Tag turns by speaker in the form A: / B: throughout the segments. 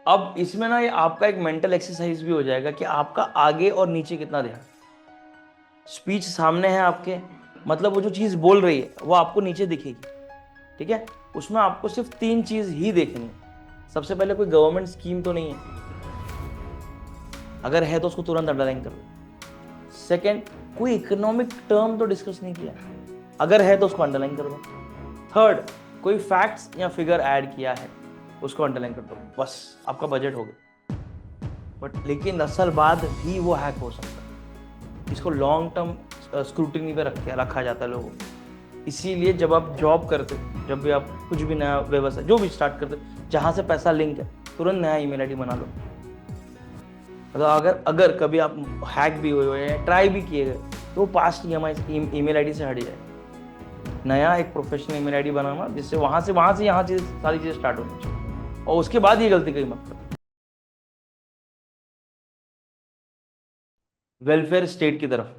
A: अब इसमें ना ये आपका एक मेंटल एक्सरसाइज भी हो जाएगा कि आपका आगे और नीचे कितना ध्यान। स्पीच सामने है आपके, मतलब वो जो चीज बोल रही है वो आपको नीचे दिखेगी, ठीक है। उसमें आपको सिर्फ तीन चीज ही देखनी है। सबसे पहले कोई गवर्नमेंट स्कीम तो नहीं है, अगर है तो उसको तुरंत अंडरलाइन कर दो। सेकेंड, कोई इकोनॉमिक टर्म तो डिस्कस नहीं किया, अगर है तो उसको अंडरलाइन कर दो। थर्ड, कोई फैक्ट्स या फिगर ऐड किया है, उसको अंडरलाइन कर दो, बस आपका बजट हो गया। बट लेकिन असल बात भी वो हैक हो सकता है, इसको लॉन्ग टर्म स्क्रूटिनी पे रखा जाता है लोगों को। इसीलिए जब आप जॉब करते, जब भी आप कुछ भी नया व्यवसाय जो भी स्टार्ट करते, जहां से पैसा लिंक है, तुरंत नया ईमेल आईडी बना लो। मतलब अगर अगर कभी आप हैक भी हुए हैं, ट्राई भी किए गए, तो पास्ट ईमेल आईडी से हट जाए। नया एक प्रोफेशनल ईमेल आईडी बनाना, जिससे वहां से यहाँ चीज सारी चीजें स्टार्ट होनी चाहिए, और उसके बाद ये गलती कहीं मत करो। वेलफेयर स्टेट की तरफ,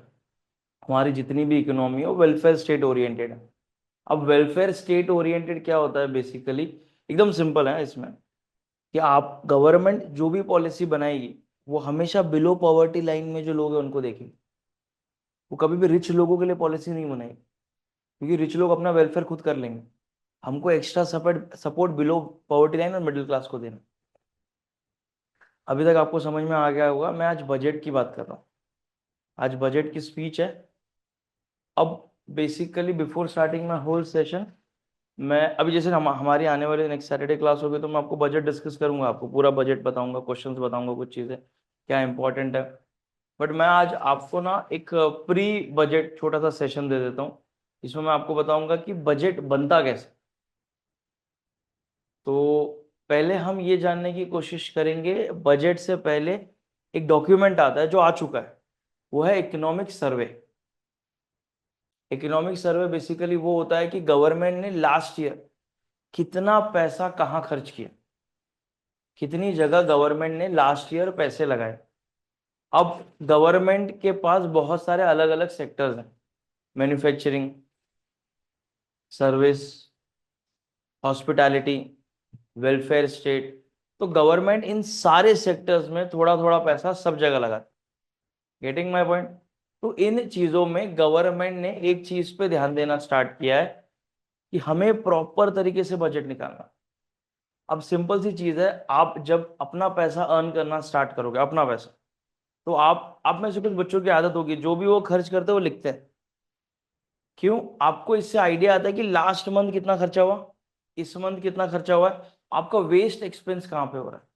A: हमारी जितनी भी इकोनॉमी हो वेलफेयर स्टेट ओरिएंटेड है। अब वेलफेयर स्टेट ओरिएंटेड क्या होता है बेसिकली, एकदम सिंपल है इसमें, कि आप गवर्नमेंट जो भी पॉलिसी बनाएगी वो हमेशा बिलो पॉवर्टी लाइन में जो लोग हैं उनको देखेगी। वो कभी भी रिच लोगों के लिए पॉलिसी नहीं बनाएगी, क्योंकि रिच लोग अपना वेलफेयर खुद कर लेंगे। हमको extra support support below poverty line और मिडिल क्लास को देना। अभी तक आपको समझ में आ गया होगा, मैं आज बजट की बात कर रहा हूँ, आज बजट की स्पीच है। अब basically before starting my whole session, मैं अभी जैसे हमारी आने वाले नेक्स्ट सैटरडे क्लास होगी, तो मैं आपको बजट डिस्कस करूंगा, आपको पूरा बजट बताऊंगा, क्वेश्चंस बताऊंगा, कुछ चीज़ें क्या इंपॉर्टेंट है। बट मैं आज आपको ना एक प्री बजट छोटा सा सेशन दे देता हूँ, इसमें मैं आपको बताऊंगा कि बजट बनता कैसे। तो पहले हम ये जानने की कोशिश करेंगे, बजट से पहले एक डॉक्यूमेंट आता है जो आ चुका है, वो है economic survey. Economic survey basically वो होता है कि गवर्नमेंट ने लास्ट ईयर कितना पैसा कहाँ खर्च किया, कितनी जगह गवर्नमेंट ने लास्ट ईयर पैसे लगाए। अब गवर्नमेंट के पास बहुत सारे अलग अलग सेक्टर्स हैं, manufacturing, service, hospitality, welfare state. तो गवर्नमेंट इन सारे सेक्टर्स में थोड़ा थोड़ा पैसा सब जगह लगाती है। Getting my point. तो इन चीजों में गवर्नमेंट ने एक चीज पे ध्यान देना स्टार्ट किया है, कि हमें प्रॉपर तरीके से बजट निकालना। अब सिंपल सी चीज है, आप जब अपना पैसा अर्न करना स्टार्ट करोगे, अपना पैसा, तो आप में से कुछ बच्चों की आदत होगी, जो भी वो खर्च करते हैं वो लिखते हैं। क्यों? आपको इससे आइडिया आता है कि लास्ट मंथ कितना खर्चा हुआ, इस मंथ कितना खर्चा हुआ है, आपका वेस्ट एक्सपेंस कहाँ पे हो रहा है।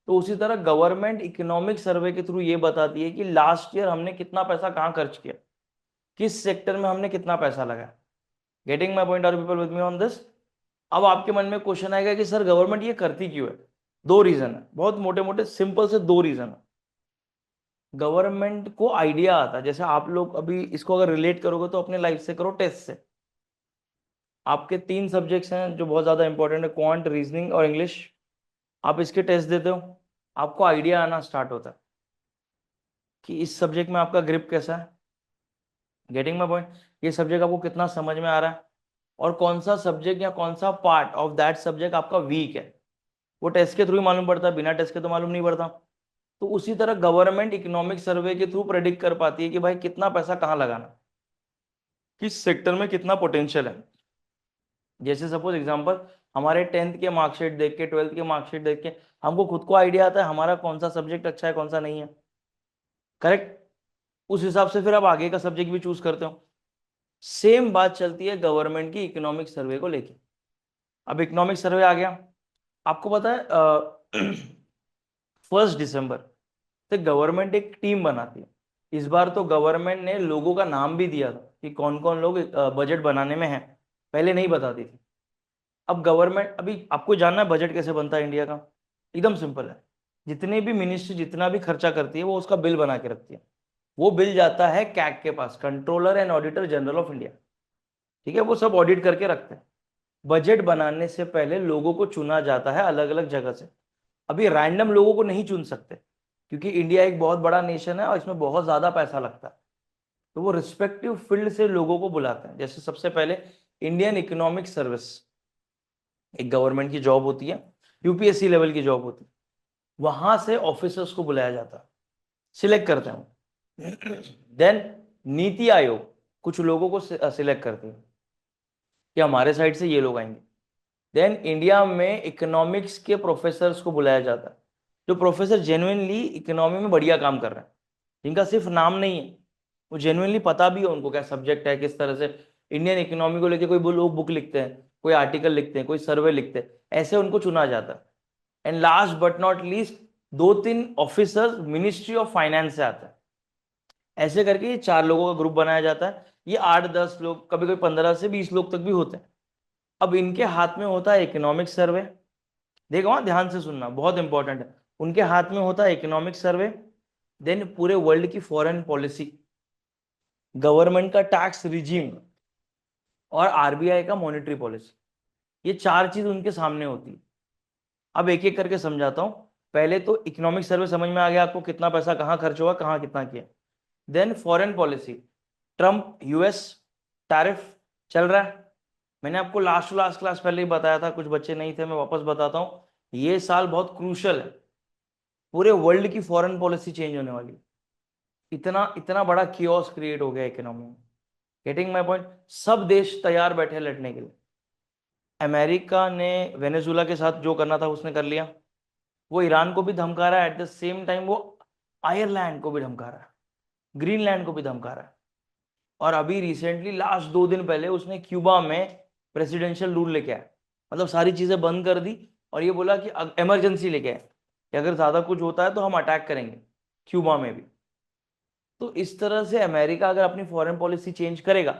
A: तो उसी तरह गवर्नमेंट इकोनॉमिक सर्वे के थ्रू ये बताती है कि लास्ट ईयर हमने कितना पैसा कहाँ खर्च किया, किस सेक्टर में हमने कितना पैसा लगाया। Getting my point, are people with me on this? अब आपके मन में क्वेश्चन आएगा कि सर गवर्नमेंट ये करती क्यों है। दो रीजन है, बहुत मोटे मोटे सिंपल से दो रीजन है। गवर्नमेंट को आइडिया आता है, जैसे आप लोग अभी इसको अगर रिलेट करोगे तो अपने लाइफ से करो, टेस्ट से। आपके तीन सब्जेक्ट्स हैं जो बहुत ज्यादा इंपॉर्टेंट है, क्वांट, रीजनिंग और इंग्लिश। आप इसके टेस्ट देते हो, आपको आइडिया आना स्टार्ट होता है कि इस सब्जेक्ट में आपका ग्रिप कैसा है। गेटिंग माई पॉइंट, ये सब्जेक्ट आपको कितना समझ में आ रहा है, और कौन सा सब्जेक्ट या कौन सा पार्ट ऑफ दैट सब्जेक्ट आपका वीक है। वो टेस्ट के थ्रू ही मालूम पड़ता है, बिना टेस्ट के तो मालूम नहीं पड़ता। तो उसी तरह गवर्नमेंट इकोनॉमिक सर्वे के थ्रू प्रेडिक्ट कर पाती है कि भाई कितना पैसा कहाँ लगाना, किस सेक्टर में कितना पोटेंशियल है। जैसे सपोज एग्जांपल, हमारे 10th के मार्कशीट देख के, 12th के मार्कशीट देख के हमको खुद को आइडिया आता है हमारा कौन सा सब्जेक्ट अच्छा है, कौन सा नहीं है। करेक्ट? उस हिसाब से फिर आप आगे का सब्जेक्ट भी चूज करते हो। सेम बात चलती है गवर्नमेंट की इकोनॉमिक सर्वे को लेके। अब इकोनॉमिक सर्वे आ गया, आपको पता है 1 दिसंबर से गवर्नमेंट एक टीम बनाती है। इस बार तो गवर्नमेंट ने लोगों का नाम भी दिया था कि कौन कौन लोग बजट बनाने में हैं, पहले नहीं बताती थी। अब गवर्नमेंट, अभी आपको जानना है बजट कैसे बनता है इंडिया का, एकदम सिंपल है। जितने भी मिनिस्ट्री जितना भी खर्चा करती है वो उसका बिल बना के रखती है। वो बिल जाता है कैग के पास, controller and auditor general of India. ठीक है, वो सब ऑडिट करके रखते हैं। बजट बनाने से पहले लोगों को चुना जाता है अलग अलग जगह से। अभी रैंडम लोगों को नहीं चुन सकते, क्योंकि इंडिया एक बहुत बड़ा नेशन है और इसमें बहुत ज्यादा पैसा लगता है। तो वो रिस्पेक्टिव फील्ड से लोगों को बुलाते हैं। जैसे सबसे पहले इंडियन इकोनॉमिक सर्विस, एक गवर्नमेंट की जॉब होती है, यूपीएससी लेवल की जॉब होती, वहां से ऑफिसर्स को बुलाया जाता है, सिलेक्ट करते हैं। देन नीति आयोग कुछ लोगों को सिलेक्ट करते हैं कि हमारे साइड से ये लोग आएंगे। देन इंडिया में इकोनॉमिक्स के प्रोफेसर्स को बुलाया जाता है, जो प्रोफेसर जेन्युइनली इकोनॉमी में बढ़िया काम कर रहे हैं, जिनका सिर्फ नाम नहीं है, वो जेन्युइनली पता भी है उनको क्या सब्जेक्ट है, किस तरह से इंडियन इकोनॉमी को लेके कोई लोग बुक लिखते हैं, कोई आर्टिकल लिखते हैं, कोई सर्वे लिखते हैं, ऐसे उनको चुना जाता है। And last but not least, 2-3 officers ministry of finance से आते हैं। ऐसे करके ये 4 लोगों का ग्रुप बनाया जाता है। ये 8-10 लोग, कभी कभी 15 से 20 लोग तक भी होते हैं। अब इनके हाथ में होता है इकोनॉमिक सर्वे। देखो हाँ, ध्यान से सुनना, बहुत इंपॉर्टेंट है। उनके हाथ में होता है इकोनॉमिक सर्वे, देन पूरे वर्ल्ड की फॉरेन पॉलिसी, गवर्नमेंट का टैक्स रिजीम, और आरबीआई का मॉनेटरी पॉलिसी। ये 4 चीज उनके सामने होती है। अब एक एक करके समझाता हूं। पहले तो इकोनॉमिक सर्वे समझ में आ गया आपको, कितना पैसा कहाँ खर्च हुआ, कहाँ कितना किया। Then foreign policy, Trump US tariff चल रहा है। मैंने आपको लास्ट क्लास पहले ही बताया था, कुछ बच्चे नहीं थे, मैं वापस बताता हूं। ये साल बहुत क्रूशल है, पूरे वर्ल्ड की फॉरेन पॉलिसी चेंज होने वाली है। इतना इतना बड़ा कियोस क्रिएट हो गया इकोनॉमी में। Getting my point? सब देश तैयार बैठे लड़ने के लिए। अमेरिका ने वेनेजुला के साथ जो करना था उसने कर लिया, वो ईरान को भी धमका रहा है, एट द सेम टाइम वो आयरलैंड को भी धमका रहा है, ग्रीनलैंड को भी धमका रहा है। और अभी रिसेंटली लास्ट 2 दिन पहले उसने क्यूबा में प्रेसिडेंशियल रूल लेके आया, मतलब सारी चीजें बंद कर दी, और ये बोला कि इमरजेंसी लेके आए कि अगर ज्यादा कुछ होता है तो हम अटैक करेंगे क्यूबा में भी। तो इस तरह से अमेरिका अगर अपनी फॉरेन पॉलिसी चेंज करेगा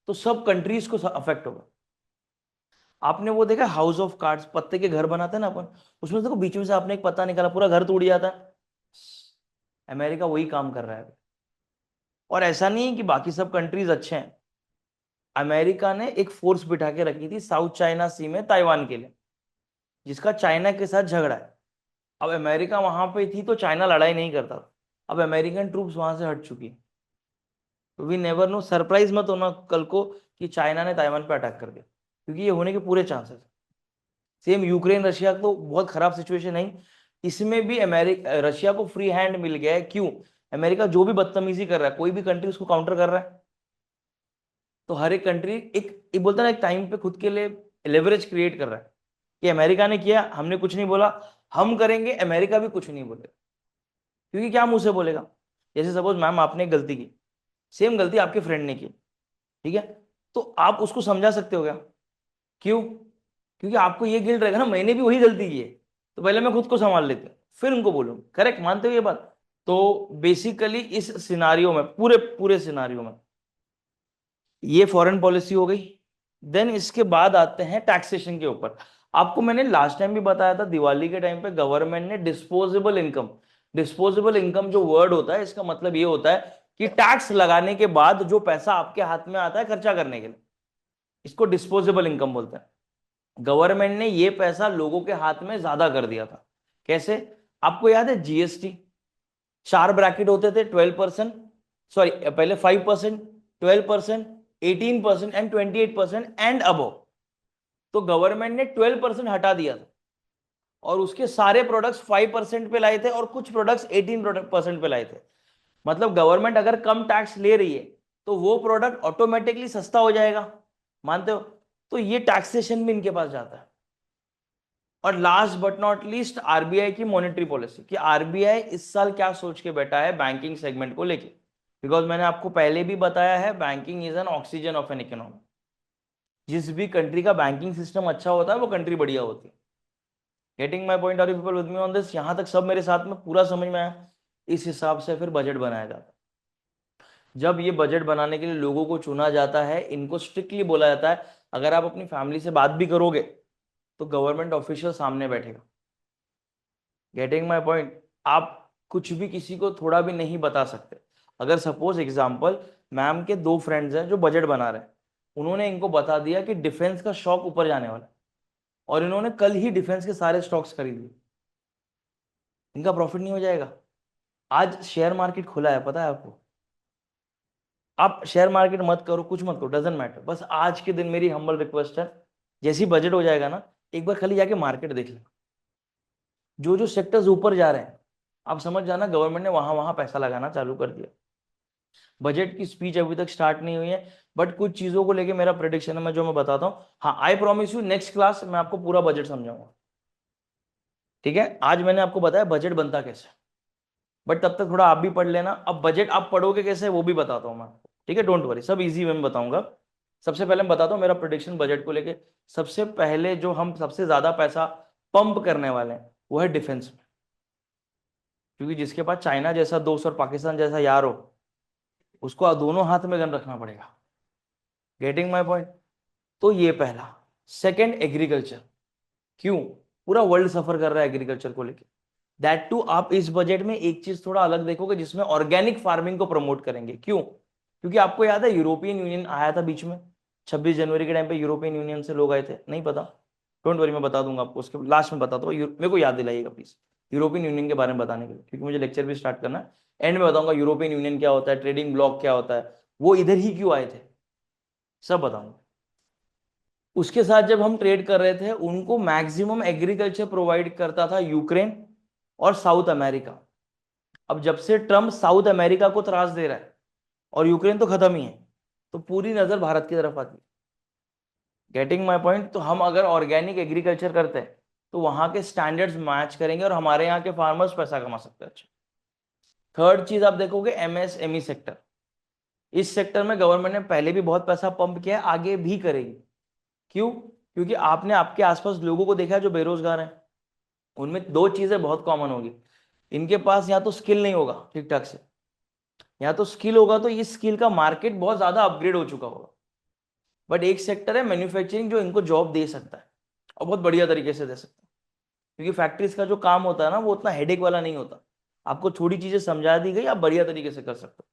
A: तो सब कंट्रीज को अफेक्ट होगा। आपने वो देखा हाउस ऑफ कार्ड्स, पत्ते के घर बनाते हैं ना अपन, उसमें देखो बीच में से आपने एक पत्ता निकाला, पूरा घर टूट जाता है। अमेरिका वही काम कर रहा है। और ऐसा नहीं है कि बाकी सब कंट्रीज अच्छे हैं। अमेरिका ने एक फोर्स बिठा के रखी थी साउथ चाइना सी में ताइवान के लिए, जिसका चाइना के साथ झगड़ा है। अब अमेरिका वहां पे थी तो चाइना लड़ाई नहीं करता था, अब अमेरिकन ट्रूप्स वहां से हट चुकी है। तो वी नेवर नो, सरप्राइज मत होना कल को कि चाइना ने ताइवान पे अटैक कर दिया, क्योंकि ये होने के पूरे चांसेस। सेम यूक्रेन रशिया तो बहुत खराब सिचुएशन है। इसमें भी अमेरिका रशिया को फ्री हैंड मिल गया है। क्यों? अमेरिका जो भी बदतमीजी कर रहा है, कोई भी कंट्री उसको काउंटर कर रहा है। तो हर एक कंट्री एक बोलता है ना, एक टाइम पे खुद के लिए लेवरेज क्रिएट कर रहा है कि अमेरिका ने किया, हमने कुछ नहीं बोला, हम करेंगे, अमेरिका भी कुछ नहीं बोलेगा। क्योंकि क्या मुंह से बोलेगा? जैसे सपोज मैम आपने एक गलती की, सेम गलती आपके फ्रेंड ने की, ठीक है, तो आप उसको समझा सकते हो क्या? क्यों? क्योंकि आपको ये गिल्ट रहेगा ना, मैंने भी वही गलती की है, तो पहले मैं खुद को संभाल लेती हूँ फिर उनको बोलूँ। करेक्ट, मानते हो ये बात? तो बेसिकली इस सिनारियो में, पूरे पूरे सिनारियो में, ये फॉरेन पॉलिसी हो गई। देन इसके बाद आते हैं टैक्सेशन के ऊपर। आपको मैंने लास्ट टाइम भी बताया था, दिवाली के टाइम पे गवर्नमेंट ने डिस्पोजेबल इनकम, डिस्पोजेबल इनकम जो वर्ड होता है इसका मतलब ये होता है कि टैक्स लगाने के बाद जो पैसा आपके हाथ में आता है खर्चा करने के लिए, इसको डिस्पोजेबल इनकम बोलते हैं। गवर्नमेंट ने ये पैसा लोगों के हाथ में ज्यादा कर दिया था। कैसे? आपको याद है जीएसटी? 4 ब्रैकेट होते थे, 12%, सॉरी पहले 5%, 12%, 18% एंड 28% एंड अबव। तो गवर्नमेंट ने 12% हटा दिया था, और उसके सारे प्रोडक्ट्स 5% पे लाए थे और कुछ प्रोडक्ट्स 18% पे लाए थे। मतलब गवर्नमेंट अगर कम टैक्स ले रही है तो वो प्रोडक्ट ऑटोमेटिकली सस्ता हो जाएगा। मानते हो? तो ये टैक्सेशन भी इनके पास जाता है। और last but not least, RBI की मॉनेटरी पॉलिसी, कि आरबीआई इस साल क्या सोच के बैठा है बैंकिंग सेगमेंट को लेके। बिकॉज मैंने आपको पहले भी बताया है, banking is an oxygen of an economy. जिस भी कंट्री का बैंकिंग सिस्टम अच्छा होता है वो कंट्री बढ़िया होती है। Getting my point? Are you people with me on this? यहां तक सब मेरे साथ में पूरा समझ में आया? इस हिसाब से फिर बजट बनाया जाता है। जब ये बजट बनाने के लिए लोगों को चुना जाता है, इनको स्ट्रिक्टली बोला जाता है अगर आप अपनी फैमिली से बात भी करोगे तो गवर्नमेंट ऑफिशियल सामने बैठेगा। Getting my point? आप कुछ भी किसी को थोड़ा भी नहीं बता सकते। अगर सपोज एग्जाम्पल, मैम के 2 फ्रेंड्स हैं जो बजट बना रहे हैं, उन्होंने इनको बता दिया कि डिफेंस का स्टॉक ऊपर जाने वाला है, और इन्होंने कल ही डिफेंस के सारे स्टॉक्स खरीद लिए, इनका प्रॉफिट नहीं हो जाएगा? आज शेयर मार्केट खुला है, पता है आपको? आप शेयर मार्केट मत करो, कुछ मत करो, डजेंट मैटर, बस आज के दिन मेरी हम्बल रिक्वेस्ट है, जैसी बजट हो जाएगा ना, एक बार खाली जाके मार्केट देख लेना। जो जो सेक्टर्स ऊपर जा रहे हैं, आप समझ जाना गवर्नमेंट ने वहां वहां पैसा लगाना चालू कर दिया। बजट की स्पीच अभी तक स्टार्ट नहीं हुई है, बट कुछ चीजों को लेके मेरा प्रेडिक्शन है, मैं जो मैं बताता हूँ। हाँ, I promise you next class मैं आपको पूरा बजट समझाऊंगा। ठीक है, आज मैंने आपको बताया बजट बनता कैसे, बट तब तक थोड़ा आप भी पढ़ लेना। अब बजट आप पढ़ोगे कैसे वो भी बताता हूँ मैं आपको, ठीक है, डोंट वरी, सब इजी वे में बताऊंगा। सबसे पहले मैं बताता हूँ मेरा प्रोडिक्शन बजट को लेके। सबसे पहले जो हम सबसे ज्यादा पैसा पंप करने वाले हैं वो है डिफेंस में, क्योंकि जिसके पास चाइना जैसा दोस्त और पाकिस्तान जैसा यार हो, उसको दोनों हाथ में गन रखना पड़ेगा। Getting my point? तो ये पहला। Second, agriculture. क्यों? पूरा वर्ल्ड सफर कर रहा है एग्रीकल्चर को लेके। दैट टू आप इस बजट में एक चीज थोड़ा अलग देखोगे जिसमें ऑर्गेनिक फार्मिंग को प्रमोट करेंगे। क्यों? क्योंकि आपको याद है यूरोपियन यूनियन आया था बीच में, 26 जनवरी के टाइम पे यूरोपियन यूनियन से लोग आए थे, नहीं पता? डोंट वरी, मैं बता दूंगा आपको, उसके लास्ट में बताता हूँ, मेरे को याद दिलाइएगा प्लीज यूरोपियन यूनियन के बारे में बताने के लिए, क्योंकि मुझे लेक्चर भी स्टार्ट करना है। एंड में बताऊंगा यूरोपियन यूनियन क्या होता है, ट्रेडिंग ब्लॉक क्या होता है, वो इधर ही क्यों आए थे, सब बताऊंगा। उसके साथ जब हम ट्रेड कर रहे थे, उनको मैक्सिमम एग्रीकल्चर प्रोवाइड करता था यूक्रेन और साउथ अमेरिका। अब जब से ट्रम्प साउथ अमेरिका को त्रास दे रहा है और यूक्रेन तो खत्म ही है, तो पूरी नजर भारत की तरफ आती है। Getting my point? तो हम अगर ऑर्गेनिक एग्रीकल्चर करते हैं तो वहां के स्टैंडर्ड्स मैच करेंगे और हमारे यहाँ के फार्मर्स पैसा कमा सकते हैं। अच्छा, थर्ड चीज आप देखोगे एमएसएमई सेक्टर। इस सेक्टर में गवर्नमेंट ने पहले भी बहुत पैसा पंप किया है, आगे भी करेगी। क्यों? क्योंकि आपने आपके आसपास लोगों को देखा है जो बेरोजगार हैं, उनमें दो चीजें बहुत कॉमन होगी। इनके पास या तो स्किल नहीं होगा ठीक ठाक से, या तो स्किल होगा तो इस स्किल का मार्केट बहुत ज्यादा अपग्रेड हो चुका होगा। बट एक सेक्टर है मैन्युफैक्चरिंग जो इनको जॉब दे सकता है, और बहुत बढ़िया तरीके से दे सकता है, क्योंकि फैक्ट्रीज का जो काम होता है ना वो उतना हेडेक वाला नहीं होता। आपको थोड़ी चीजें समझा दी गई, आप बढ़िया तरीके से कर सकते हो।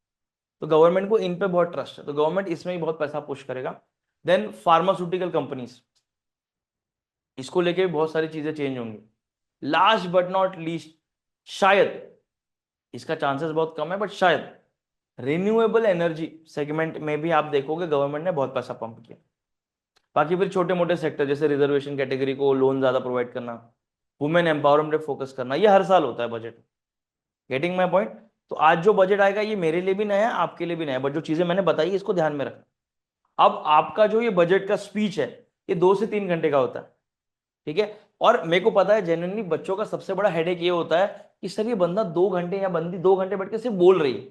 A: तो गवर्नमेंट को इन पे बहुत ट्रस्ट है, तो गवर्नमेंट इसमें ही बहुत पैसा पुश करेगा। देन फार्मास्यूटिकल कंपनीज, इसको लेके भी बहुत सारी चीजें चेंज होंगी। लास्ट बट नॉट लीस्ट, शायद, इसका चांसेस बहुत कम है बट शायद, रिन्यूएबल एनर्जी सेगमेंट में भी आप देखोगे गवर्नमेंट ने बहुत पैसा पंप किया। बाकी फिर छोटे मोटे सेक्टर जैसे रिजर्वेशन कैटेगरी को लोन ज्यादा प्रोवाइड करना, वुमेन एम्पावरमेंट पे फोकस करना, ये हर साल होता है बजट। Getting my point? तो आज जो बजट आएगा ये मेरे लिए भी नया है, आपके लिए भी नया है, बट जो चीजें मैंने बताई इसको ध्यान में रखना। अब आपका जो ये बजट का स्पीच है, ये 2 से 3 घंटे का होता है, ठीक है। और मेरे को पता है जेन्युइनली बच्चों का सबसे बड़ा हेडेक ये होता है कि सर ये बंदा 2 घंटे या बंदी 2 घंटे बैठ के सिर्फ बोल रही है।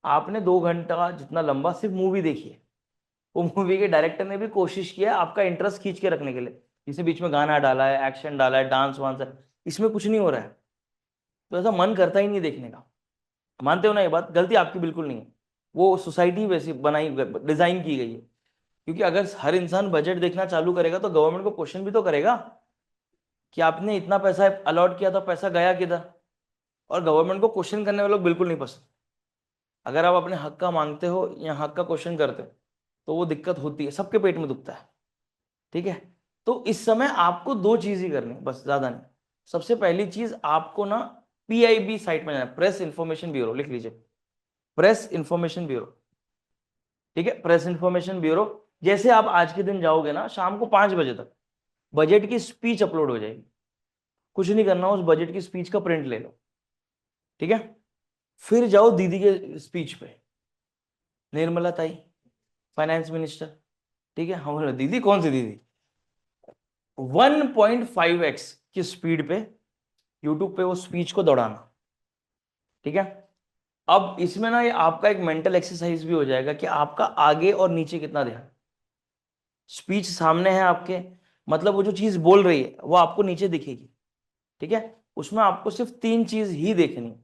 A: आपने 2 घंटा जितना लंबा सिर्फ मूवी देखी है, वो मूवी के डायरेक्टर ने भी कोशिश किया आपका इंटरेस्ट खींच के रखने के लिए, जिसे बीच में गाना डाला है, एक्शन डाला है, डांस वांस है, इसमें कुछ नहीं हो रहा है, तो ऐसा मन करता ही नहीं देखने का। मानते हो ना, ये बात गलती आपकी बिल्कुल नहीं है, वो सोसाइटी वैसी बनाई, डिजाइन की गई है। क्योंकि अगर हर इंसान बजट देखना चालू करेगा तो गवर्नमेंट को क्वेश्चन भी तो करेगा कि आपने इतना पैसा अलॉट किया था, पैसा गया किधर। और गवर्नमेंट को क्वेश्चन करने वाले लोग बिल्कुल नहीं पसंद। अगर आप अपने हक का मांगते हो या हक का क्वेश्चन करते हो तो वो दिक्कत होती है, सबके पेट में दुखता है, ठीक है। तो इस समय आपको दो चीज ही करनी है बस, ज्यादा नहीं। सबसे पहली चीज आपको ना पीआईबी साइट में जाना, प्रेस इंफॉर्मेशन ब्यूरो, लिख लीजिए, प्रेस इंफॉर्मेशन ब्यूरो, ठीक है, प्रेस इंफॉर्मेशन ब्यूरो। जैसे आप आज के दिन जाओगे ना, शाम को 5 बजे तक बजट की स्पीच अपलोड हो जाएगी। कुछ नहीं करना, उस बजट की स्पीच का प्रिंट ले लो, ठीक है। फिर जाओ दीदी के स्पीच पे, निर्मला ताई, फाइनेंस मिनिस्टर, ठीक है। हम बोले दीदी, कौन सी दीदी? 1.5x की स्पीड पे यूट्यूब पे वो स्पीच को दौड़ाना, ठीक है। अब इसमें ना ये आपका एक मेंटल एक्सरसाइज भी हो जाएगा कि आपका आगे और नीचे कितना ध्यान। स्पीच सामने है आपके, मतलब वो जो चीज बोल रही है वो आपको नीचे दिखेगी, ठीक है। उसमें आपको सिर्फ 3 चीज ही देखनी है।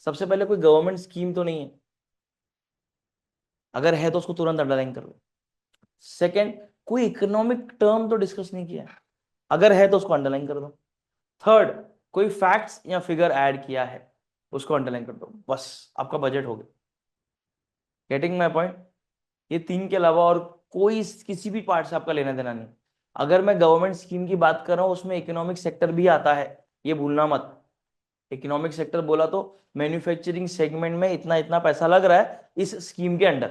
A: सबसे पहले कोई गवर्नमेंट स्कीम तो नहीं है, अगर है तो उसको तुरंत अंडरलाइन कर लो। सेकंड, कोई इकोनॉमिक टर्म तो डिस्कस नहीं किया है, अगर है तो उसको अंडरलाइन कर दो। थर्ड, कोई फैक्ट्स या फिगर ऐड किया है, उसको अंडरलाइन कर दो, बस आपका बजट हो गया। Getting my point? ये 3 के अलावा और कोई किसी भी पार्ट से आपका लेना देना नहीं। अगर मैं गवर्नमेंट स्कीम की बात कर रहा हूं उसमें इकोनॉमिक सेक्टर भी आता है, ये भूलना मत। इकोनॉमिक सेक्टर बोला तो मैन्युफैक्चरिंग सेगमेंट में इतना इतना पैसा लग रहा है इस स्कीम के अंडर,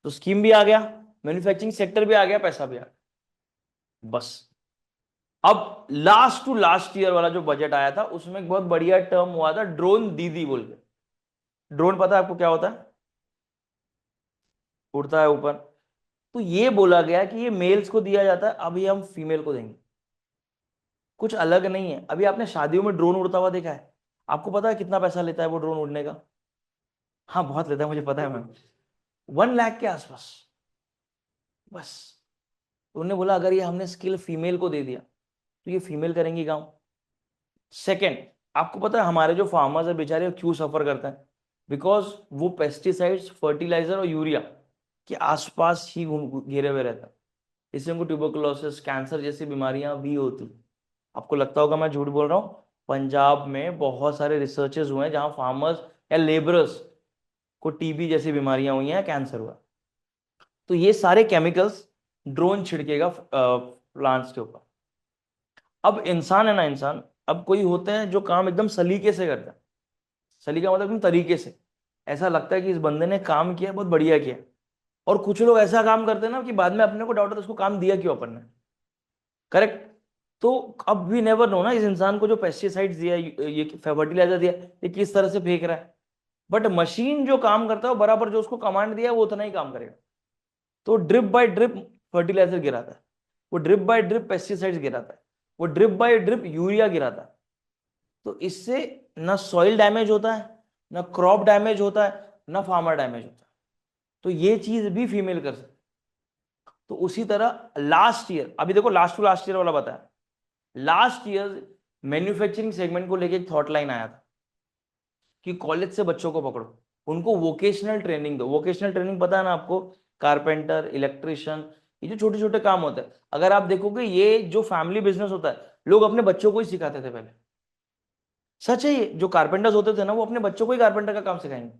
A: तो स्कीम भी आ गया, मैन्युफैक्चरिंग सेक्टर भी आ गया, पैसा भी आ गया, बस। अब लास्ट टू लास्ट ईयर वाला जो बजट आया था उसमें एक बहुत बढ़िया टर्म हुआ था, ड्रोन दीदी बोल के। ड्रोन पता है आपको क्या होता है? उड़ता है ऊपर। तो ये बोला गया कि ये मेल्स को दिया जाता है, अभी हम फीमेल को देंगे। कुछ अलग नहीं है। अभी आपने शादियों में ड्रोन उड़ता हुआ देखा है? आपको पता है कितना पैसा लेता है वो ड्रोन उड़ने का? हाँ बहुत लेता है, मुझे पता है मैम। 1 लाख के आसपास बस। तो उन्होंने बोला अगर ये हमने स्किल फीमेल को दे दिया तो ये फीमेल करेंगी काम। सेकंड, आपको पता है हमारे जो फार्मर्स है बेचारे वो क्यों सफर करते हैं? बिकॉज वो पेस्टिसाइड्स, फर्टिलाइजर और यूरिया के आसपास ही घिरे हुए रहता है। इससे उनको ट्यूबरकुलोसिस, कैंसर जैसी बीमारियां भी होती। आपको लगता होगा मैं झूठ बोल रहा हूँ, पंजाब में बहुत सारे रिसर्चेस हुए हैं जहां फार्मर्स या लेबरर्स को टीबी जैसी बीमारियां हुई हैं, कैंसर हुआ। तो ये सारे केमिकल्स ड्रोन छिड़केगा प्लांट्स के ऊपर। अब इंसान है ना, इंसान, अब कोई होते हैं जो काम एकदम सलीके से करता है। सलीका मतलब एकदम तरीके से, ऐसा लगता है कि इस बंदे ने काम किया, बहुत बढ़िया किया। और कुछ लोग ऐसा काम करते हैं ना कि बाद में अपने को डाउट होता है उसको काम दिया क्यों अपन ने। करेक्ट। तो अब वी नेवर नो ना इस इंसान को जो पेस्टिसाइड्स दिया, ये फर्टिलाइजर दिया, ये किस तरह से फेंक रहा है। बट मशीन जो काम करता है वो बराबर जो उसको कमांड दिया है वो उतना ही काम करेगा। तो ड्रिप बाय ड्रिप फर्टिलाइजर गिराता है, वो ड्रिप बाय ड्रिप पेस्टिसाइड्स गिराता है, वो ड्रिप बाय ड्रिप यूरिया गिराता है। तो इससे ना सॉइल डैमेज होता है, ना क्रॉप डैमेज होता है, ना फार्मर डैमेज होता है। तो ये चीज भी फीमेल कर सकती। तो उसी तरह लास्ट ईयर, अभी देखो लास्ट टू लास्ट ईयर वाला बताया, लास्ट ईयर मैन्युफैक्चरिंग सेगमेंट को लेके एक थॉट लाइन आया था कि कॉलेज से बच्चों को पकड़ो, उनको वोकेशनल ट्रेनिंग दो। वोकेशनल ट्रेनिंग पता है ना आपको? कारपेंटर, इलेक्ट्रिशियन, ये जो छोटे छोटे काम होते हैं, अगर आप देखोगे ये जो फैमिली बिजनेस होता है लोग अपने बच्चों को ही सिखाते थे पहले। सच है ये, जो कारपेंटर्स होते थे ना वो अपने बच्चों को ही कारपेंटर का काम सिखाएंगे।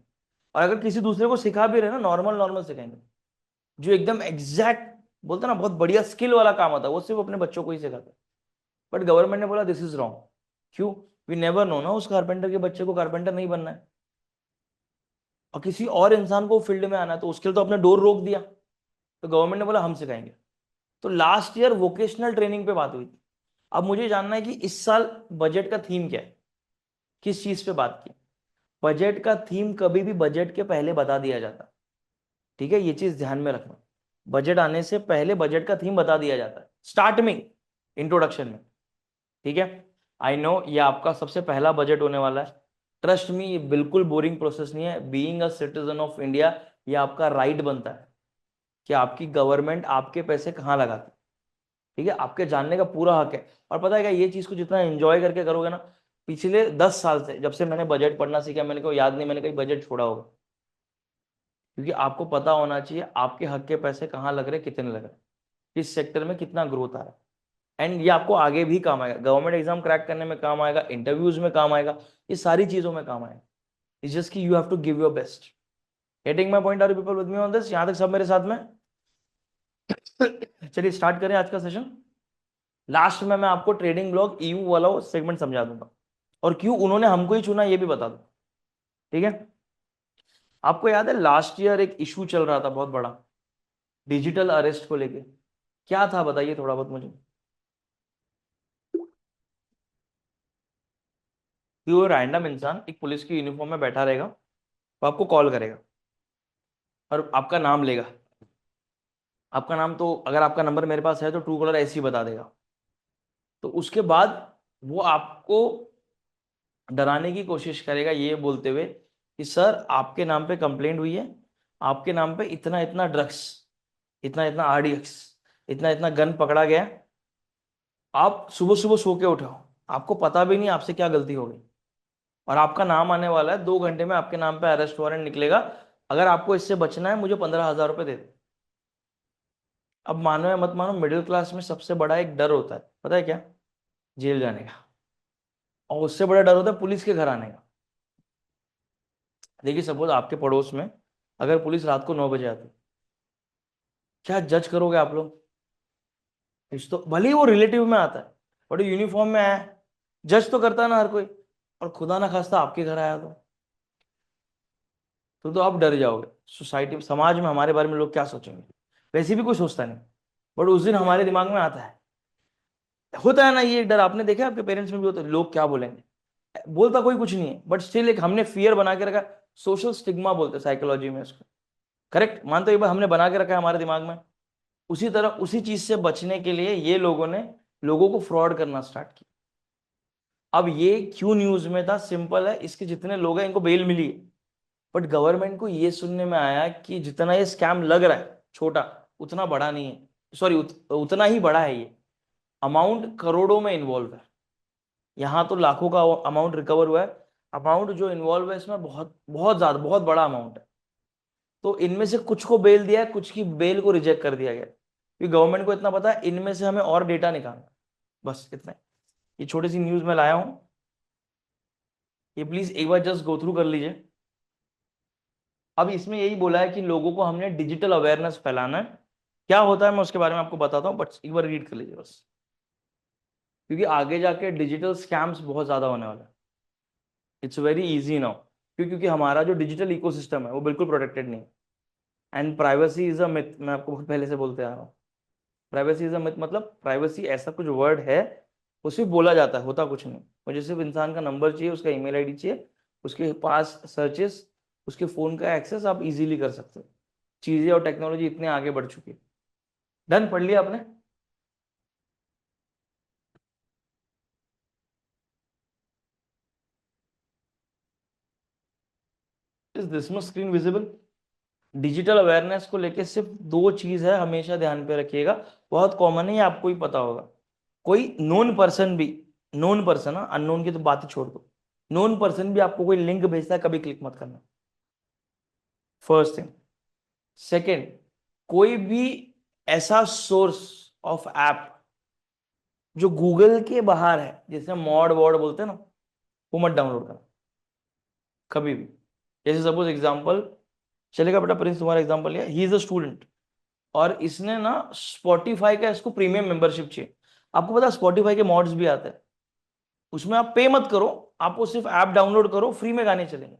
A: और अगर किसी दूसरे को सिखा भी रहे ना, नॉर्मल नॉर्मल सिखाएंगे। जो एकदम एग्जैक्ट बोलते हैं ना बहुत बढ़िया स्किल वाला काम होता है वो सिर्फ अपने बच्चों को ही सिखाते हैं। बट गवर्नमेंट ने बोला दिस इज रॉन्ग। क्यों? वी नेवर नो ना, उस कारपेंटर के बच्चे को कारपेंटर नहीं बनना है और किसी और इंसान को फील्ड में आना है, तो उसके लिए तो अपने डोर रोक दिया। तो गवर्नमेंट ने बोला हम सिखाएंगे। तो लास्ट ईयर वोकेशनल ट्रेनिंग पे बात हुई थी। अब मुझे जानना है कि इस साल बजट का थीम क्या है, किस चीज पे बात की? बजट का थीम कभी भी बजट के पहले बता दिया जाता। ठीक है, ये चीज ध्यान में रखना। बजट आने से पहले बजट का थीम बता दिया जाता है स्टार्ट में, इंट्रोडक्शन में। ठीक है। आई नो ये आपका सबसे पहला बजट होने वाला है। ट्रस्ट मी, ये बिल्कुल बोरिंग प्रोसेस नहीं है। Being a citizen of India, ये आपका राइट बनता है कि आपकी गवर्नमेंट आपके पैसे कहाँ लगाती है। ठीक है, आपके जानने का पूरा हक है। और पता है क्या, ये चीज को जितना एंजॉय करके करोगे ना, पिछले 10 साल से जब से मैंने बजट पढ़ना सीखा, मैंने को याद नहीं मैंने कहीं बजट छोड़ा होगा। क्योंकि आपको पता होना चाहिए आपके हक के पैसे कहाँ लग रहे, कितने लग रहे, किस सेक्टर में कितना ग्रोथ आ रहा है। एंड ये आपको आगे भी काम आएगा, गवर्नमेंट एग्जाम क्रैक करने में काम आएगा, इंटरव्यूज में काम आएगा, ये सारी चीजों में काम आएगा। इट्स जस्ट कि you have to give your best. Getting my point? Are people with me on this? यहां तक सब मेरे साथ में? चलिए स्टार्ट करें आज का सेशन। लास्ट में मैं आपको ट्रेडिंग ब्लॉक ईयू वाला सेगमेंट समझा दूंगा और क्यों उन्होंने हमको ही चुना ये भी बता दूंगा। ठीक है। आपको याद है लास्ट ईयर एक इशू चल रहा था बहुत बड़ा, डिजिटल अरेस्ट को लेके? क्या था बताइए थोड़ा बहुत मुझे। कि वो रैंडम इंसान एक पुलिस की यूनिफॉर्म में बैठा रहेगा, वो आपको कॉल करेगा और आपका नाम लेगा। आपका नाम तो अगर आपका नंबर मेरे पास है तो ट्रू कॉलर ऐसे ही बता देगा। तो उसके बाद वो आपको डराने की कोशिश करेगा ये बोलते हुए कि सर आपके नाम पे कंप्लेंट हुई है, आपके नाम पे इतना इतना ड्रग्स, इतना इतना आरडीएक्स, इतना इतना गन पकड़ा गया, आप सुबह सुबह सो के उठाओ, आपको पता भी नहीं आपसे क्या गलती हो गई, और आपका नाम आने वाला है 2 घंटे में, आपके नाम पे अरेस्ट वारंट निकलेगा। अगर आपको इससे बचना है मुझे 15,000 रुपये दे दे। अब मानो या मत मानो, मिडिल क्लास में सबसे बड़ा एक डर होता है, पता है क्या? जेल जाने का। और उससे बड़ा डर होता है पुलिस के घर आने का। देखिए सपोज आपके पड़ोस में अगर पुलिस रात को 9 बजे आती, क्या जज करोगे आप लोग? इस तो भले ही वो रिलेटिव में आता है, बट यूनिफॉर्म में आया है, जज तो करता है ना हर कोई। और खुदा ना खास्ता आपके घर आया तो आप डर जाओगे। सोसाइटी, समाज में हमारे बारे में लोग क्या सोचेंगे? वैसे भी कोई सोचता नहीं, बट उस दिन हमारे दिमाग में आता है होता है ना ये डर, आपने देखा आपके पेरेंट्स में भी होता है, लोग क्या बोलेंगे, बोलता कोई कुछ नहीं है बट स्टिल एक हमने फियर बना के रखा। सोशल स्टिग्मा बोलते हैं साइकोलॉजी में इसको। करेक्ट, मानते हो एक बार हमने बना के रखा है हमारे दिमाग में। उसी तरह उसी चीज से बचने के लिए ये लोगों ने लोगों को फ्रॉड करना स्टार्ट किया। अब ये क्यों न्यूज में था, सिंपल है, इसके जितने लोग हैं इनको बेल मिली है, बट गवर्नमेंट को ये सुनने में आया कि जितना ये स्कैम लग रहा है छोटा, उतना बड़ा नहीं है, सॉरी उतना ही बड़ा है ये। अमाउंट करोड़ों में इन्वॉल्व है। यहाँ तो लाखों का अमाउंट रिकवर हुआ है। अमाउंट जो इन्वॉल्व है इसमें बहुत बहुत ज्यादा, बहुत बड़ा अमाउंट है। तो इनमें से कुछ को बेल दिया है, कुछ की बेल को रिजेक्ट कर दिया गया, क्योंकि गवर्नमेंट को इतना पता है इनमें से हमें और डेटा निकालना है। बस इतना ही। ये छोटी सी न्यूज में लाया हूं, ये प्लीज एक बार जस्ट गो थ्रू कर लीजिए। अब इसमें यही बोला है कि लोगों को हमने डिजिटल अवेयरनेस फैलाना है। क्या होता है मैं उसके बारे में आपको बताता हूँ, बट एक बार रीड कर लीजिए बस, क्योंकि आगे जाके डिजिटल स्कैम्स बहुत ज्यादा होने वाले हैं। इट्स वेरी इजी नाउ, क्योंकि हमारा जो डिजिटल इकोसिस्टम है वो बिल्कुल प्रोटेक्टेड नहीं है। And privacy is a myth, मैं आपको बहुत पहले से बोलते आ रहा हूँ। प्राइवेसी इज अ मिथ मतलब प्राइवेसी ऐसा कुछ वर्ड है, वो सिर्फ बोला जाता है, होता कुछ नहीं। मुझे सिर्फ इंसान का नंबर चाहिए, उसका ईमेल आईडी चाहिए, उसके पास सर्चेस, उसके फोन का एक्सेस आप इजीली कर सकते हो। चीजें और टेक्नोलॉजी इतने आगे बढ़ चुकी है। डन, पढ़ लिया आपने? Is this much screen visible? Digital awareness को लेके सिर्फ दो चीज है, हमेशा ध्यान पे रखिएगा। बहुत कॉमन है ये, आपको ही पता होगा। कोई नोन पर्सन भी, नोन पर्सन, अननोन की तो बात ही छोड़ दो, नोन पर्सन भी आपको कोई लिंक भेजता है कभी क्लिक मत करना, फर्स्ट थिंग। सेकेंड, कोई भी ऐसा सोर्स ऑफ ऐप जो गूगल के बाहर है, जैसे मॉड वॉड बोलते हैं ना, वो मत डाउनलोड करना कभी भी। जैसे सपोज एग्जांपल, चलेगा बेटा प्रिंस, तुम्हारा एग्जांपल लिया, ही इज अ स्टूडेंट और इसने ना स्पॉटिफाई का, इसको प्रीमियम मेंबरशिप चाहिए। आपको पता है स्पॉटिफाई के मॉड्स भी आते हैं, उसमें आप पे मत करो, आपको सिर्फ ऐप डाउनलोड करो, फ्री में गाने चलेंगे।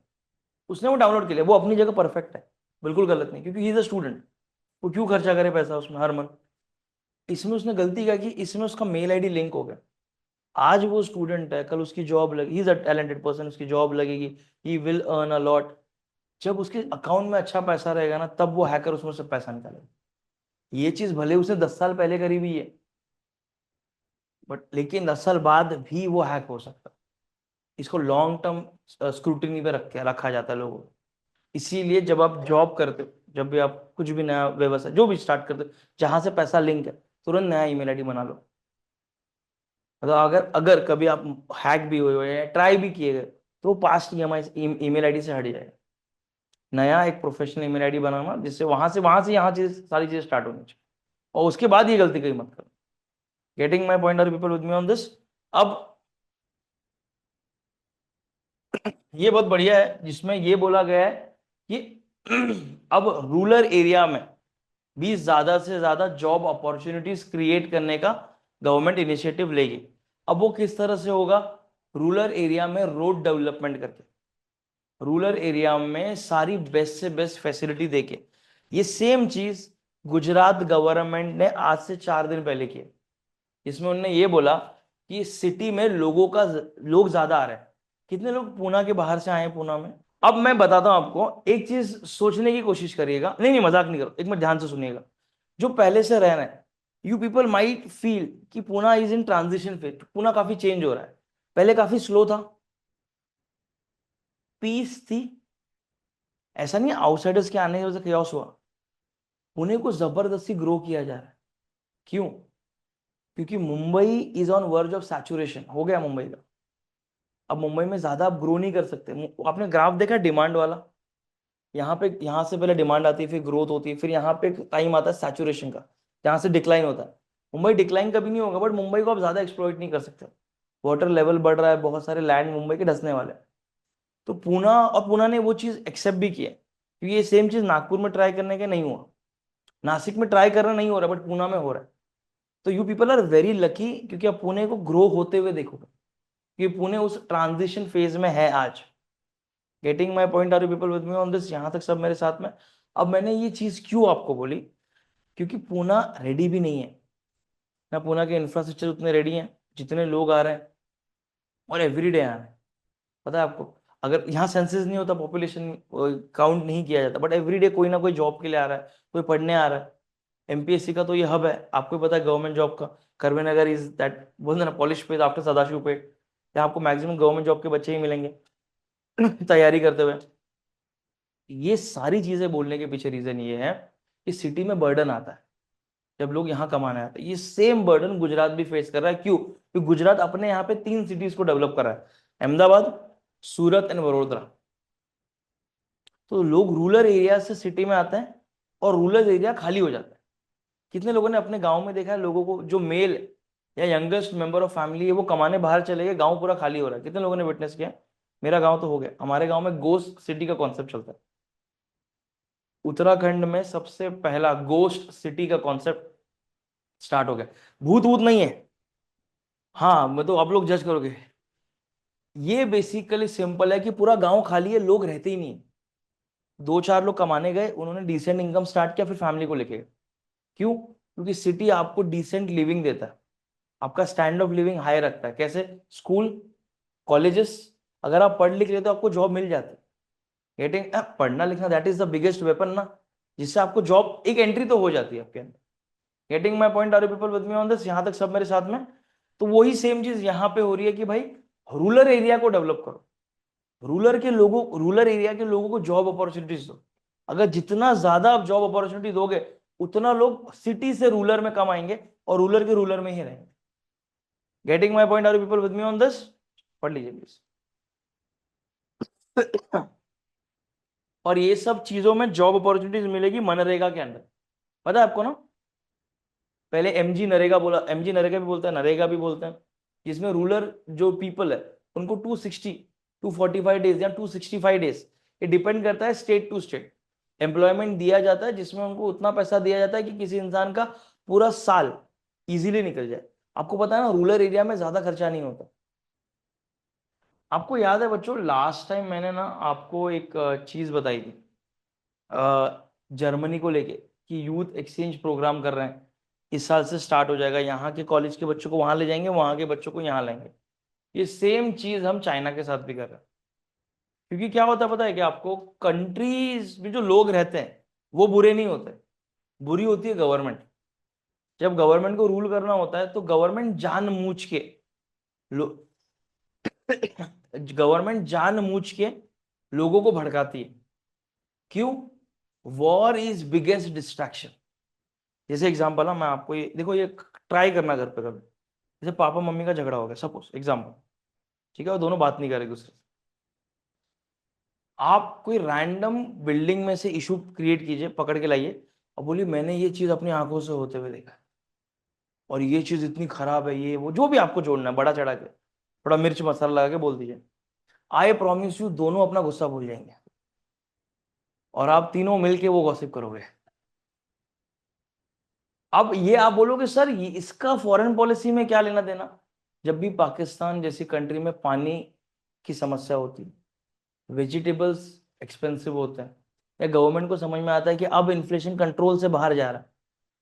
A: उसने वो डाउनलोड किया, वो अपनी जगह परफेक्ट है, बिल्कुल गलत नहीं, क्योंकि ही इज अ स्टूडेंट। वो क्यों खर्चा करे पैसा उसमें हर मंथ? इसमें उसने गलती क्या की, इसमें उसका मेल आईडी लिंक हो गया। आज वो स्टूडेंट है, कल उसकी जॉब लगी, he is a talented person, उसकी जॉब लगेगी, he will earn a lot. जब उसके अकाउंट में अच्छा पैसा रहेगा ना, तब वो हैकर उसमें से पैसा निकालेगा। ये चीज भले उसने 10 साल पहले करी हुई है, बट लेकिन 10 साल बाद भी वो हैक हो सकता है। इसको लॉन्ग टर्म स्क्रूटिनी पे रखा जाता है लोगों को। इसीलिए जब आप जॉब करते हो, जब भी आप कुछ भी नया व्यवसाय जो भी स्टार्ट करते हो, जहां से पैसा लिंक है, तुरंत नया ईमेल आईडी बना लो। मतलब अगर अगर कभी आप हैक भी हुए या ट्राई भी किए गए, तो वो पास्ट ईमेल आईडी से हट जाएगा। नया एक प्रोफेशनल ईमेल आईडी बनाना, जिससे वहां से यहाँ चीज सारी चीजें स्टार्ट होनी चाहिए, और उसके बाद ये गलती कहीं मत करो। Getting my point, are people with me on this? अब ये बहुत बढ़िया है जिसमें ये बोला गया है कि अब रूरल एरिया में भी ज्यादा से ज्यादा जॉब अपॉर्चुनिटीज क्रिएट करने का गवर्नमेंट इनिशिएटिव लेगी। अब वो किस तरह से होगा? रूरल एरिया में रोड डेवलपमेंट करके, रूरल एरिया में सारी बेस्ट से बेस्ट फैसिलिटी देके। ये सेम चीज गुजरात गवर्नमेंट ने आज से 4 दिन पहले की है। इसमें उन्होंने ये बोला कि सिटी में लोग ज्यादा आ रहे हैं। कितने लोग पूना के बाहर से आए हैं पूना में? अब मैं बताता हूं आपको एक चीज, सोचने की कोशिश करिएगा, नहीं नहीं मजाक नहीं करो, एक मिनट ध्यान से सुनिएगा। जो पहले से रह रहे हैं, यू पीपल माइट फील कि Pune is in transition phase, Pune काफी चेंज हो रहा है। पहले काफी स्लो था, पीस थी, ऐसा नहीं आउटसाइडर्स के आने की वजह से chaos हुआ। पुणे को जबरदस्ती ग्रो किया जा रहा है। क्यों? क्योंकि Mumbai is on verge of saturation, हो गया मुंबई का। अब मुंबई में ज्यादा आप ग्रो नहीं कर सकते। आपने ग्राफ देखा डिमांड वाला? यहाँ पे, यहाँ से पहले डिमांड आती है, फिर ग्रोथ होती है, फिर यहाँ पे टाइम आता है सैचुरेशन का, जहाँ से डिक्लाइन होता है। मुंबई डिक्लाइन कभी नहीं होगा, बट मुंबई को आप ज्यादा एक्सप्लॉइट नहीं कर सकते। वाटर लेवल बढ़ रहा है, बहुत सारे लैंड मुंबई के धंसने वाले हैं। तो पूना, और पूना ने वो चीज एक्सेप्ट भी की है, क्योंकि ये सेम चीज नागपुर में ट्राई करने के नहीं हुआ, नासिक में ट्राई करना नहीं हो रहा, बट पूना में हो रहा है। तो you people are very lucky, क्योंकि आप पुणे को ग्रो होते हुए देखोगे, क्योंकि पुणे उस ट्रांजिशन फेज में है आज। Getting my point, are you people with me on this? यहां तक सब मेरे साथ में? अब मैंने ये चीज क्यों आपको बोली, क्योंकि पूना रेडी भी नहीं है। ना पुणे के इंफ्रास्ट्रक्चर उतने रेडी हैं, जितने लोग आ रहे हैं और एवरीडे आ रहे हैं। पता है आपको, अगर यहाँ सेंसस नहीं होता, पॉपुलेशन काउंट नहीं किया जाता, बट एवरीडे कोई ना कोई जॉब के लिए आ रहा है, कोई पढ़ने आ रहा है। एमपीएससी का तो ये हब है, आपको भी पता है, गवर्नमेंट जॉब का। करवे नगर इज दैट, बोलते ना, पॉलिश पेज आफ्टर सदाशिव पेट। यहाँ आपको मैक्सिमम गवर्नमेंट जॉब के बच्चे ही मिलेंगे तैयारी करते हुए। ये सारी चीजें बोलने के पीछे रीजन ये है कि सिटी में बर्डन आता है जब लोग यहाँ कमाने आते हैं। ये सेम बर्डन गुजरात भी फेस कर रहा है। क्यों? क्योंकि गुजरात अपने यहाँ पे 3 सिटीज को डेवलप कर रहा है, अहमदाबाद, सूरत एंड वडोदरा। तो लोग रूरल एरिया से सिटी में आते हैं और रूरल एरिया खाली हो जाता है। कितने लोगों ने अपने गांव में देखा है लोगों को, जो मेल या यंगेस्ट मेंबर ऑफ फैमिली है वो कमाने बाहर चले गए, गांव पूरा खाली हो रहा है। कितने लोगों ने विटनेस किया? मेरा गांव तो हो गया। हमारे गांव में गोस्ट सिटी का कॉन्सेप्ट चलता है। उत्तराखंड में सबसे पहला गोस्ट सिटी का कॉन्सेप्ट स्टार्ट हो गया। भूत भूत नहीं है, हाँ, मैं तो आप लोग जज करोगे। ये बेसिकली सिंपल है कि पूरा गांव खाली है, लोग रहते ही नहीं। 2-4 लोग कमाने गए, उन्होंने डिसेंट इनकम स्टार्ट किया, फिर फैमिली को लेके गए। क्यों? क्योंकि सिटी आपको डिसेंट लिविंग देता है, आपका स्टैंड ऑफ लिविंग हाई रखता है। कैसे? स्कूल, कॉलेजेस, अगर आप पढ़ लिख लेते हो आपको जॉब मिल जाती है। गेटिंग, पढ़ना लिखना that is the biggest weapon ना, जिससे आपको जॉब एक एंट्री तो हो जाती है आपके अंदर। Getting my point? Are you people with me on this? यहां तक सब मेरे साथ में? तो वही सेम चीज यहां पे हो रही है कि भाई रूरल एरिया को डेवलप करो, रूरल एरिया के लोगों को जॉब अपॉर्चुनिटीज दो। अगर जितना ज्यादा आप जॉब अपॉर्चुनिटी दोगे, उतना लोग सिटी से रूरल में कम आएंगे और रूरल के रूरल में ही रहेंगे। Getting my point? Are you people with me on this? पढ़ लीजिए प्लीज। और ये सब चीजों में जॉब अपॉर्चुनिटीज मिलेगी मनरेगा के अंदर। पता है आपको ना, पहले एमजी नरेगा बोला, एमजी नरेगा भी बोलते हैं, नरेगा भी बोलते हैं, जिसमें रूरल जो पीपल है उनको 260, 245 डेज या 265 डेज, ये डिपेंड करता है स्टेट टू स्टेट, एम्प्लॉयमेंट दिया जाता है, जिसमें उनको उतना पैसा दिया जाता है कि किसी इंसान का पूरा साल इजीली निकल जाए। आपको पता है ना, रूरल एरिया में ज्यादा खर्चा नहीं होता। आपको याद है बच्चों, लास्ट टाइम मैंने ना आपको एक चीज बताई थी, जर्मनी को लेके, कि यूथ एक्सचेंज प्रोग्राम कर रहे हैं, इस साल से स्टार्ट हो जाएगा। यहाँ के कॉलेज के बच्चों को वहां ले जाएंगे, वहां के बच्चों को यहाँ लाएंगे। ये सेम चीज हम चाइना के साथ भी कर रहे हैं। क्योंकि क्या होता है पता है कि आपको, कंट्रीज में जो लोग रहते हैं वो बुरे नहीं होते, बुरी होती है गवर्नमेंट। जब गवर्नमेंट को रूल करना होता है तो गवर्नमेंट जानबूझ के लो गवर्नमेंट जानबूझ के लोगों को भड़काती है। क्यों? War is biggest distraction. जैसे एग्जांपल है, मैं आपको ये देखो, ये ट्राई करना घर पे कभी। जैसे पापा मम्मी का झगड़ा हो गया, सपोज एग्जांपल, ठीक है, वो दोनों बात नहीं कर रहे एक दूसरे से। आप कोई रैंडम बिल्डिंग में से इशू क्रिएट कीजिए, पकड़ के लाइए और बोलिए मैंने ये चीज अपनी आंखों से होते हुए देखा है, और ये चीज इतनी खराब है, ये वो जो भी आपको जोड़ना है, बड़ा चढ़ा के थोड़ा मिर्च मसाला लगा के बोल दीजिए। आई प्रॉमिस यू, दोनों अपना गुस्सा भूल जाएंगे और आप तीनों मिलके वो गॉसिप करोगे। अब ये आप बोलोगे सर ये इसका फॉरेन पॉलिसी में क्या लेना देना? जब भी पाकिस्तान जैसी कंट्री में पानी की समस्या होती है, वेजिटेबल्स एक्सपेंसिव होते हैं, या गवर्नमेंट को समझ में आता है कि अब इन्फ्लेशन कंट्रोल से बाहर जा रहा है,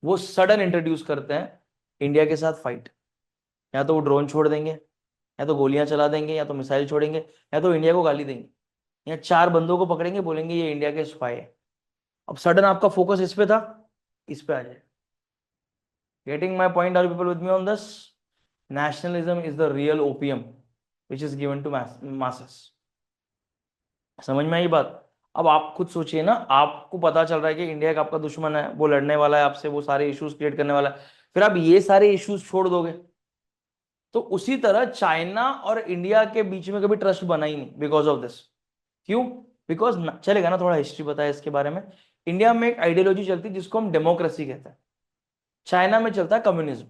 A: वो सडन इंट्रोड्यूस करते हैं इंडिया के साथ फाइट। या तो वो ड्रोन छोड़ देंगे, या तो गोलियां चला देंगे, या तो मिसाइल छोड़ेंगे, या तो इंडिया को गाली देंगे, या 4 बंदों को पकड़ेंगे, बोलेंगे ये इंडिया के स्पाई है। अब सडन आपका फोकस इस पे था, इस पे आ जाए। Getting my point? Are people with me on this? Nationalism is the real opium which is given to masses। समझ में आई बात? अब आप खुद सोचिए ना, आपको पता चल रहा है कि इंडिया का आपका दुश्मन है, वो लड़ने वाला है आपसे, वो सारे इश्यूज क्रिएट करने वाला है, फिर आप ये सारे इश्यूज छोड़ दोगे। तो उसी तरह चाइना और इंडिया के बीच में कभी ट्रस्ट बना ही नहीं बिकॉज ऑफ दिस। क्यों? बिकॉज चलेगा ना, थोड़ा हिस्ट्री बताया इसके बारे में। इंडिया में एक आइडियोलॉजी चलती है जिसको हम डेमोक्रेसी कहते हैं, चाइना में चलता है कम्युनिज्म,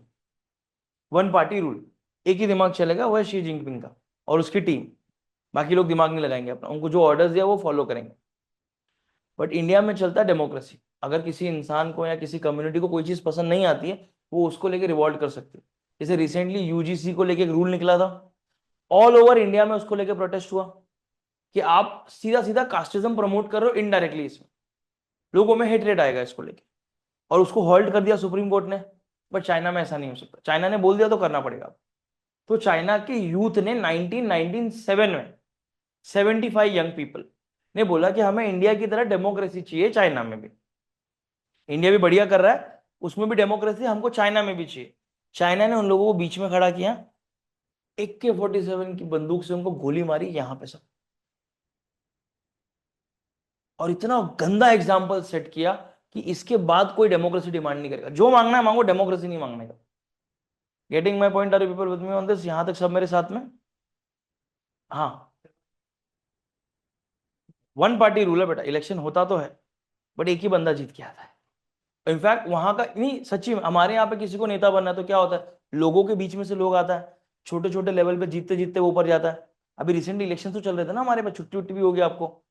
A: वन पार्टी रूल। एक ही दिमाग चलेगा, वो है शी जिनपिंग का और उसकी टीम। बाकी लोग दिमाग नहीं लगाएंगे अपना, उनको जो ऑर्डर्स दिया वो फॉलो करेंगे। बट इंडिया में चलता है डेमोक्रेसी। अगर किसी इंसान को या किसी कम्युनिटी को कोई चीज पसंद नहीं आती है, वो उसको लेके रिवॉल्ट कर सकती है। जैसे रिसेंटली यूजीसी को लेके एक रूल निकला था, ऑल ओवर इंडिया में उसको लेके प्रोटेस्ट हुआ कि आप सीधा सीधा कास्टिज्म प्रमोट कर रहे हो इनडायरेक्टली, इसमें लोगों में हेटरेट आएगा इसको लेके, और उसको हॉल्ट कर दिया सुप्रीम कोर्ट ने। बट चाइना में ऐसा नहीं हो सकता, चाइना ने बोल दिया तो करना पड़ेगा। तो चाइना के यूथ ने 1997 में 75 यंग पीपल ने बोला कि हमें इंडिया की तरह डेमोक्रेसी चाहिए, चाइना में भी। इंडिया भी बढ़िया कर रहा है, उसमें भी डेमोक्रेसी हमको चाइना में भी चाहिए। चाइना ने उन लोगों को बीच में खड़ा किया, AK-47 की बंदूक से उनको गोली मारी यहां पे सब, और इतना गंदा एग्जाम्पल सेट किया कि इसके बाद कोई डेमोक्रेसी डिमांड नहीं करेगा, जो मांगना है मांगो, डेमोक्रेसी नहीं मांगने का। Getting my point? Are you people with me on this? यहां तक सब मेरे साथ में? हाँ। वन पार्टी रूल है बेटा, इलेक्शन होता तो है बट एक ही बंदा जीत के आता है। इनफैक्ट वहां का नहीं, सच्ची में हमारे यहाँ पे किसी को नेता बनना है तो क्या होता है, लोगों के बीच में से लोग आता है, छोटे छोटे लेवल पे जीतते जीतते वो ऊपर जाता है। अभी रिसेंटली इलेक्शन तो चल रहे थे ना हमारे पास, छुट्टी उट्टी भी हो गया आपको।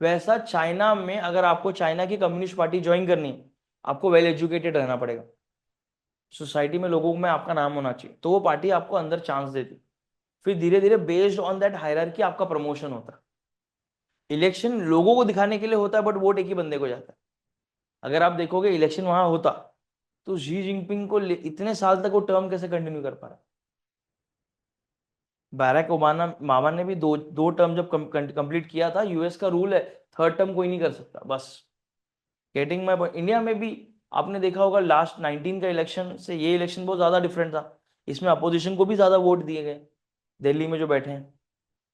A: वैसा चाइना में अगर आपको चाइना की कम्युनिस्ट पार्टी ज्वाइन करनी है, आपको वेल एजुकेटेड रहना पड़ेगा, सोसाइटी में लोगों में आपका नाम होना चाहिए, तो वो पार्टी आपको अंदर चांस देती। फिर धीरे धीरे बेस्ड ऑन दैट हायरार्की आपका प्रमोशन होता है। इलेक्शन लोगों को दिखाने के लिए होता है बट वोट एक ही बंदे को जाता है। अगर आप देखोगे इलेक्शन वहां होता तो शी जिनपिंग को इतने साल तक वो टर्म कैसे कंटिन्यू कर पा रहा। बैरक ओबामा मामा ने भी दो दो टर्म जब कंप्लीट किया था, यूएस का रूल है थर्ड टर्म कोई नहीं कर सकता बस। Getting my point? इंडिया में भी आपने देखा होगा लास्ट 19 का इलेक्शन से ये इलेक्शन बहुत ज्यादा डिफरेंट था, इसमें अपोजिशन को भी ज्यादा वोट दिए गए, दिल्ली में जो बैठे हैं।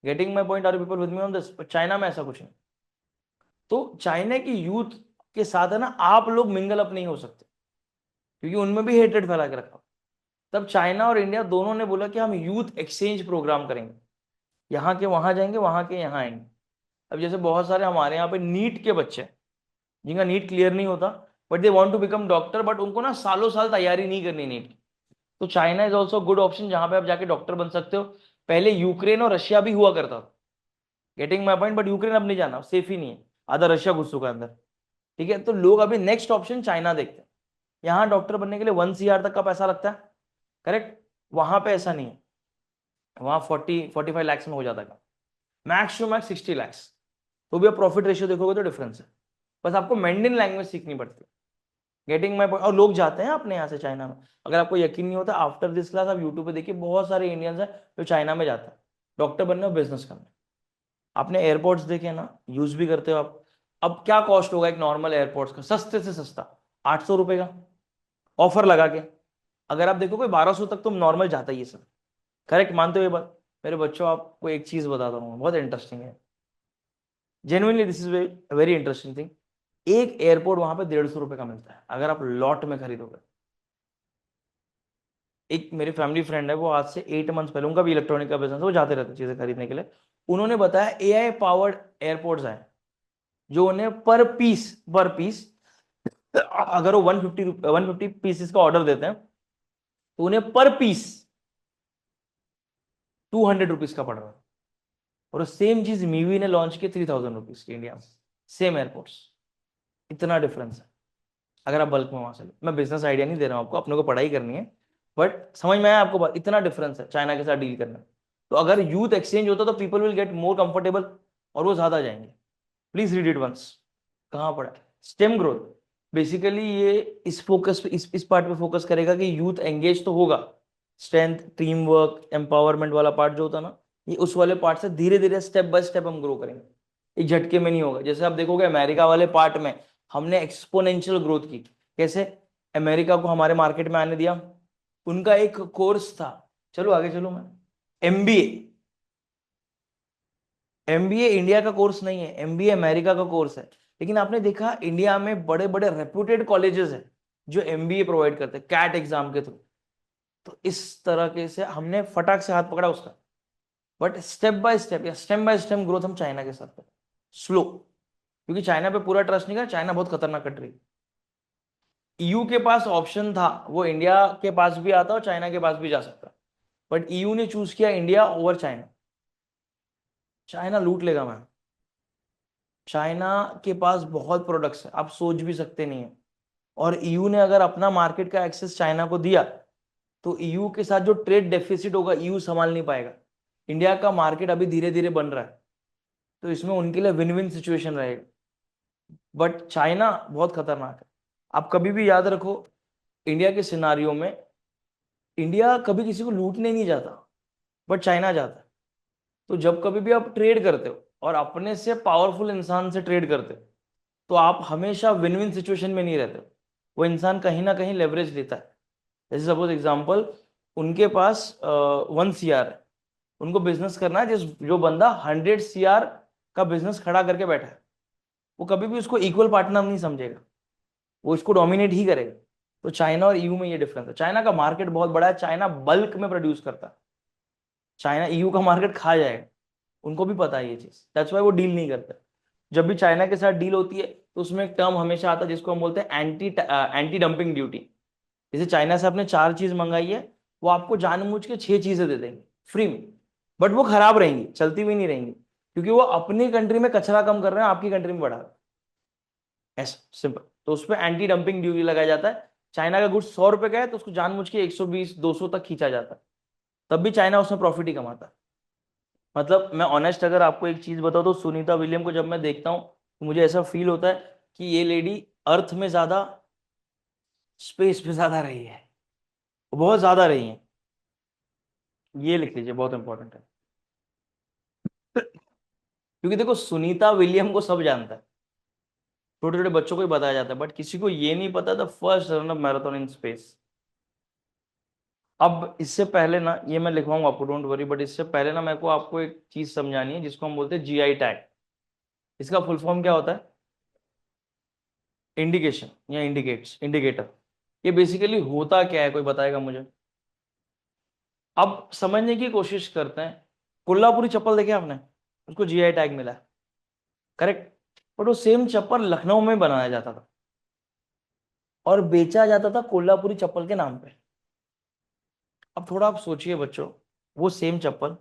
A: Getting my point? Are people with me on this? China में ऐसा कुछ नहीं। तो चाइना की यूथ के साथ है ना, आप लोग मिंगल अप नहीं हो सकते, क्योंकि उनमें भी हेट्रेड फैला के रखा। तब चाइना और इंडिया दोनों ने बोला कि हम यूथ एक्सचेंज प्रोग्राम करेंगे, यहाँ के वहां जाएंगे, वहां के यहाँ आएंगे। अब जैसे बहुत सारे हमारे यहाँ पे नीट के बच्चे हैं, जिनका नीट क्लियर नहीं होता but they want to become doctor, but उनको ना सालों साल तैयारी नहीं करनी नीट की। तो China is also good option जहां पे आप जाके डॉक्टर बन सकते हो। पहले यूक्रेन और रशिया भी हुआ करता था, getting my point? But Ukraine अब नहीं जाना, सेफ ही नहीं है, आधा रशिया घुस चुका है अंदर। ठीक है, तो लोग अभी नेक्स्ट ऑप्शन चाइना देखते हैं। यहाँ डॉक्टर बनने के लिए 1 CR तक का पैसा लगता है, करेक्ट? वहां पे ऐसा नहीं है, वहां 40-45 लाख में हो जाता है, मैक्स टू मैक्स 60 लाख। तो भी आप प्रॉफिट रेशियो देखोगे तो डिफरेंस है। बस आपको मैंडरिन लैंग्वेज सीखनी पड़ती है। Getting my point? और लोग जाते हैं अपने यहाँ से चाइना में। अगर आपको यकीन नहीं होता, आफ्टर दिस क्लास आप यूट्यूब पे देखिए, बहुत सारे इंडियंस हैं जो चाइना में जाते हैं डॉक्टर बनने और बिजनेस करने। आपने एयरपोर्ट्स देखे ना, यूज भी करते हो आप। अब क्या कॉस्ट होगा एक नॉर्मल एयरपोर्ट्स का, सस्ते से सस्ता 800 रुपए का, ऑफर लगा के। अगर आप देखोगे 1200 तक तो नॉर्मल जाता ही है सर। करेक्ट मानते हो ये बात? मेरे बच्चों, आपको एक चीज बताता हूँ, बहुत इंटरेस्टिंग है, genuinely this is very interesting thing. एक एयरपोर्ट वहां पे 150 रुपए का मिलता है अगर आप लॉट में खरीदोगे। एक मेरे फैमिली फ्रेंड है, वो आज से 8 मंथ पहले, उनका भी इलेक्ट्रॉनिक का बिजनेस है, वो जाते रहते चीजें खरीदने के लिए। उन्होंने बताया AI पावर्ड एयरपोर्ट्स आए, जो उन्हें पर पीस अगर वो 150 पीसेस का ऑर्डर देते हैं तो उन्हें पर पीस 200 रुपीज का पड़ रहा है। और सेम चीज मीवी ने लॉन्च की 3000 रुपीज की इंडिया में, सेम एयरपोर्ट्स। इतना डिफरेंस है अगर आप बल्क में वहां से लो। मैं बिजनेस आइडिया नहीं दे रहा हूं आपको, अपने को पढ़ाई करनी है, बट समझ में आया आपको बात? इतना डिफरेंस है चाइना के साथ डील करने में। तो अगर यूथ एक्सचेंज होता तो people will get more comfortable और वो ज्यादा जाएंगे। Please read it once. कहाँ पढ़ा? Stem growth. बेसिकली ये इस फोकस पे, इस पार्ट पे फोकस करेगा कि यूथ एंगेज तो होगा, स्ट्रेंथ, टीम वर्क, एम्पावरमेंट वाला पार्ट जो होता है ना, ये उस वाले पार्ट से धीरे धीरे स्टेप बाय स्टेप हम ग्रो करेंगे। एक झटके में नहीं होगा। जैसे आप देखोगे अमेरिका वाले पार्ट में हमने एक्सपोनेंशियल ग्रोथ की। कैसे? अमेरिका को हमारे मार्केट में आने दिया, उनका एक कोर्स था, चलो आगे चलो मैं, MBA। MBA इंडिया का कोर्स नहीं है, MBA अमेरिका का कोर्स है। लेकिन आपने देखा इंडिया में बड़े बड़े रेप्यूटेड कॉलेजेस हैं जो MBA प्रोवाइड करते हैं कैट एग्जाम के थ्रू। तो इस तरह के से हमने फटाक से हाथ पकड़ा उसका। बट स्टेप बाय स्टेप या स्टेप बाय स्टेप ग्रोथ हम चाइना के साथ करें, स्लो, क्योंकि चाइना पे पूरा ट्रस्ट नहीं कर, चाइना बहुत खतरनाक कंट्री। EU के पास ऑप्शन था, वो इंडिया के पास भी आता और चाइना के पास भी जा सकता, बट EU ने चूज किया इंडिया ओवर चाइना। चाइना लूट लेगा मैम, चाइना के पास बहुत प्रोडक्ट्स है, आप सोच भी सकते नहीं है। और EU ने अगर अपना मार्केट का एक्सेस चाइना को दिया तो EU के साथ जो ट्रेड डेफिसिट होगा EU संभाल नहीं पाएगा। इंडिया का मार्केट अभी धीरे धीरे बन रहा है, तो इसमें उनके लिए विन विन सिचुएशन रहेगा। बट चाइना बहुत खतरनाक है, आप कभी भी याद रखो, इंडिया के सिनारियो में इंडिया कभी किसी को लूटने नहीं जाता, बट चाइना जाता है। तो जब कभी भी आप ट्रेड करते हो और अपने से पावरफुल इंसान से ट्रेड करते हो, तो आप हमेशा विन विन सिचुएशन में नहीं रहते हो। वो इंसान कहीं ना कहीं लेवरेज लेता है। जैसे सपोज एग्जांपल, उनके पास 1 CR है, उनको बिजनेस करना है, जिस जो बंदा 100 CR का बिजनेस खड़ा करके बैठा है, वो कभी भी उसको इक्वल पार्टनर नहीं समझेगा, वो इसको डोमिनेट ही करेगा। तो चाइना और ईयू में ये डिफरेंस है। चाइना का मार्केट बहुत बड़ा है, चाइना बल्क में प्रोड्यूस करता है, चाइना ईयू का मार्केट खा जाएगा, उनको भी पता है ये चीज, दैट्स वाई वो डील नहीं करते। जब भी चाइना के साथ डील होती है तो उसमें एक टर्म हमेशा आता है जिसको हम बोलते हैं एंटी डंपिंग ड्यूटी। जैसे चाइना से आपने 4 चीज मंगाई है, वो आपको जानबूझ के 6 चीजें दे देंगे फ्री में, बट वो खराब रहेंगी, चलती हुई नहीं रहेंगी, क्योंकि वो अपनी कंट्री में कचरा कम कर रहे हैं, आपकी कंट्री में बढ़ा रहे हैं। ऐसा सिंपल। तो उस पर एंटी डंपिंग ड्यूटी लगाया जाता है। चाइना का गुड्स 100 रुपए का है तो उसको जानबूझ के 120-200 तक खींचा जाता है, तब भी चाइना उसमें प्रॉफिट ही कमाता है। मतलब मैं ऑनेस्ट अगर आपको एक चीज बताऊं, तो सुनीता विलियम को जब मैं देखता हूं तो मुझे ऐसा फील होता है कि ये लेडी अर्थ में ज्यादा, स्पेस पे ज्यादा रही है, वो बहुत ज्यादा रही है। ये लिख लीजिए, बहुत इंपॉर्टेंट है। क्योंकि देखो, सुनीता विलियम को सब जानता है, छोटे छोटे बच्चों को ही बताया जाता है, बट किसी को ये नहीं पता the first runner marathon in space. अब इससे पहले ना, ये मैं लिखवाऊंगा आपको, डोंट वरी, बट इससे पहले ना मेरे को आपको एक चीज समझानी है जिसको हम बोलते हैं GI टैग। इसका फुल फॉर्म क्या होता है? इंडिकेशन या इंडिकेटर। ये बेसिकली होता क्या है, कोई बताएगा मुझे? अब समझने की कोशिश करते हैं। कोल्हापुरी चप्पल देखे आपने, उसको GI टैग मिला है, करेक्ट। बट वो सेम चप्पल लखनऊ में बनाया जाता था और बेचा जाता था कोल्हापुरी चप्पल के नाम पे। अब थोड़ा आप सोचिए बच्चों, वो सेम चप्पल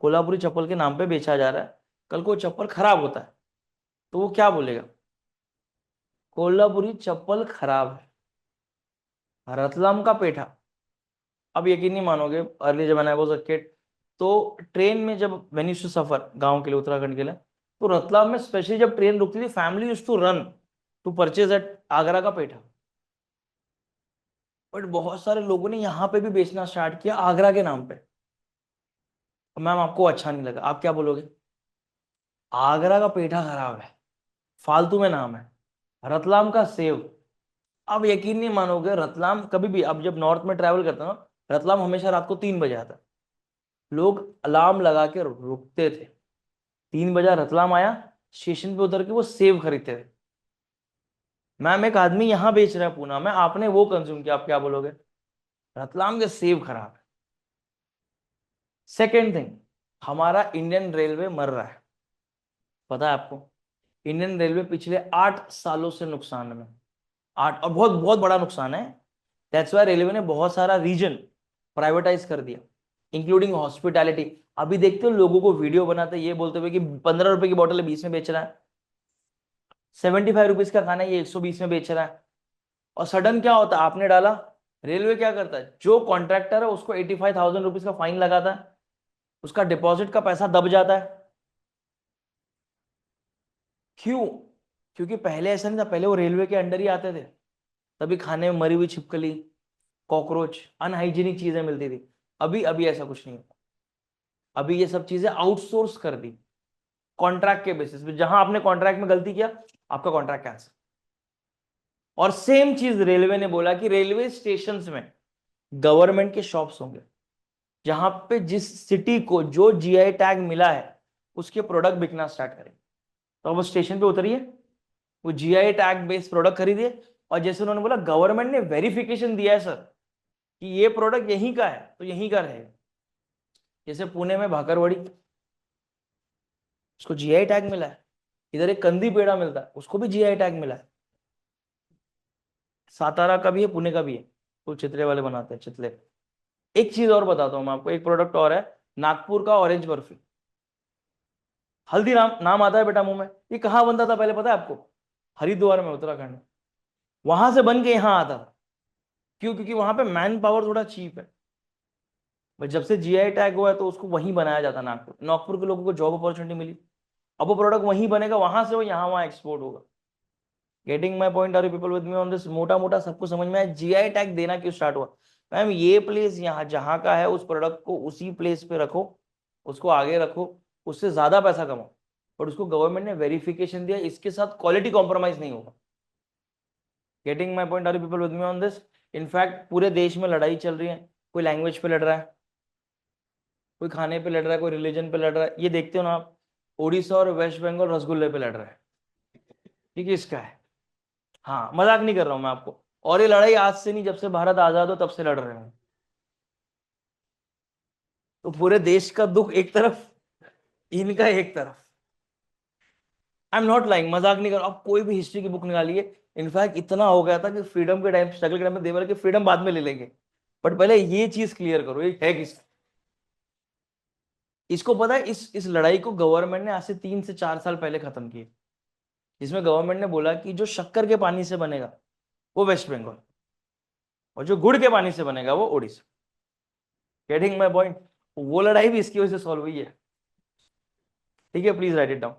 A: कोल्हापुरी चप्पल के नाम पे बेचा जा रहा है, कल को चप्पल खराब होता है तो वो क्या बोलेगा? कोल्हापुरी चप्पल खराब है, रतलाम का पेठा। अब यकीन नहीं मानोगे, अर्ली जब आई वाज अ किड, तो ट्रेन में जब व्हेन यूज्ड टू सफर गांव के लिए, उत्तराखंड के लिए, तो रतलाम में स्पेशली जब ट्रेन रुकती थी, family used to run to purchase at Agra का पेठा। बट बहुत सारे लोगों ने यहाँ पे भी बेचना स्टार्ट किया आगरा के नाम पे। मैम आपको अच्छा नहीं लगा, आप क्या बोलोगे? आगरा का पेठा खराब है, फालतू में नाम है, रतलाम का सेव। अब यकीन नहीं मानोगे, रतलाम कभी भी, अब जब नॉर्थ में ट्रैवल करते हो ना, रतलाम हमेशा रात को 3 बजे आता है। लोग अलार्म लगा के रुकते थे, 3 बजे रतलाम आया, स्टेशन पे उतर के वो सेव खरीदते थे। मैम एक आदमी यहाँ बेच रहा है पूना में, आपने वो कंज्यूम किया, आप क्या बोलोगे? रतलाम के सेव खराब है। सेकेंड थिंग, हमारा इंडियन रेलवे मर रहा है, पता है आपको? इंडियन रेलवे पिछले 8 सालों से नुकसान में, 8, और बहुत बहुत बड़ा नुकसान है। दैट्स वाई रेलवे ने बहुत सारा रीजन प्राइवेटाइज कर दिया, इंक्लूडिंग हॉस्पिटैलिटी। अभी देखते हो लोगों को वीडियो बनाते ये बोलते हुए कि 15 रुपए की बोतल 20 में बेच रहा है, 75 रुपीज का खाना ये 120 में बेच रहा है। और सडन क्या होता है, आपने डाला, रेलवे क्या करता है, जो कॉन्ट्रैक्टर है उसको 85,000 रुपीज का फाइन लगाता है, उसका डिपॉजिट का पैसा दब जाता है। क्यों? क्योंकि पहले ऐसा नहीं था, पहले वो रेलवे के अंडर ही आते थे, तभी खाने में मरी हुई छिपकली, कॉकरोच, अनहाइजीनिक चीजें मिलती थी। अभी अभी ऐसा कुछ नहीं होता, अभी ये सब चीजें आउटसोर्स कर दी, कॉन्ट्रैक्ट के बेसिस पे। जहां आपने कॉन्ट्रैक्ट में गलती किया, आपका कॉन्ट्रैक्ट कैंसिल। और सेम चीज रेलवे ने बोला कि रेलवे स्टेशन में गवर्नमेंट के शॉप्स होंगे, जहां पे जिस सिटी को जो GI टैग मिला है उसके प्रोडक्ट बिकना स्टार्ट करें। तो वो स्टेशन पे उतरिए, वो GI टैग बेस्ड प्रोडक्ट खरीदिए, और जैसे उन्होंने बोला गवर्नमेंट ने वेरिफिकेशन दिया है सर कि ये प्रोडक्ट यहीं का है, तो यहीं का रहेगा। जैसे पुणे में भाकरवड़ी, उसको GI टैग मिला है। इधर एक कंदी पेड़ा मिलता है, उसको भी GI टैग मिला है। सातारा का भी है, पुणे का भी है, वो चितले वाले बनाते हैं चितले। एक चीज और बताता हूँ मैं आपको, एक प्रोडक्ट और है, नागपुर का ऑरेंज बर्फी। हल्दीराम नाम आता है बेटा मुंह में, ये कहाँ बनता था पहले पता है आपको? हरिद्वार में, उत्तराखंड में। वहां से बन के यहाँ आता था। क्यों? क्योंकि वहां पे मैन पावर थोड़ा चीप है। बट जब से GI टैग हुआ है तो उसको वहीं बनाया जाता है, नागपुर, नागपुर के लोगों को जॉब अपॉर्चुनिटी मिली। अब वो प्रोडक्ट वहीं बनेगा, वहां से वो यहाँ वहां एक्सपोर्ट होगा। Getting my point, are you people with me on this? मोटा मोटा सबको समझ में आया जीआई टैग देना क्यों स्टार्ट हुआ? मैम ये प्लेस यहाँ जहाँ का है उस प्रोडक्ट को उसी प्लेस पे रखो, उसको आगे रखो, उससे ज्यादा पैसा कमाओ, बट उसको गवर्नमेंट ने वेरिफिकेशन दिया, इसके साथ क्वालिटी कॉम्प्रोमाइज नहीं होगा। Getting my point, are you people with me on this? In fact पूरे देश में लड़ाई चल रही है, कोई लैंग्वेज पे लड़ रहा है, कोई खाने पे लड़ रहा है, कोई रिलीजन पे लड़ रहा है, ये देखते हो ना आप, उड़ीसा और वेस्ट बंगाल रसगुल्ले पे लड़ रहा है, ठीक है इसका है। हाँ मजाक नहीं कर रहा हूं मैं आपको, और ये लड़ाई आज से नहीं, जब से भारत आजाद हो तब से लड़ रहे हैं। तो पूरे देश का दुख एक तरफ, इनका एक तरफ। आई एम नॉट लाइंग, मजाक नहीं कर रहा, आप कोई भी हिस्ट्री की बुक निकालिए। इनफैक्ट इतना हो गया था कि फ्रीडम के टाइम, स्ट्रगल के टाइम में देवर के फ्रीडम बाद में ले लेंगे, बट पहले ये चीज क्लियर करो ये है किस। इसको पता है, इस लड़ाई को गवर्नमेंट ने आज से 3 से 4 साल पहले खत्म की, जिसमें गवर्नमेंट ने बोला कि जो शक्कर के पानी से बनेगा वो वेस्ट बंगाल, और जो गुड़ के पानी से बनेगा वो उड़ीसा। Getting my point? वो लड़ाई भी इसकी वजह से सॉल्व हुई है, ठीक है, प्लीज राइट इट डाउन।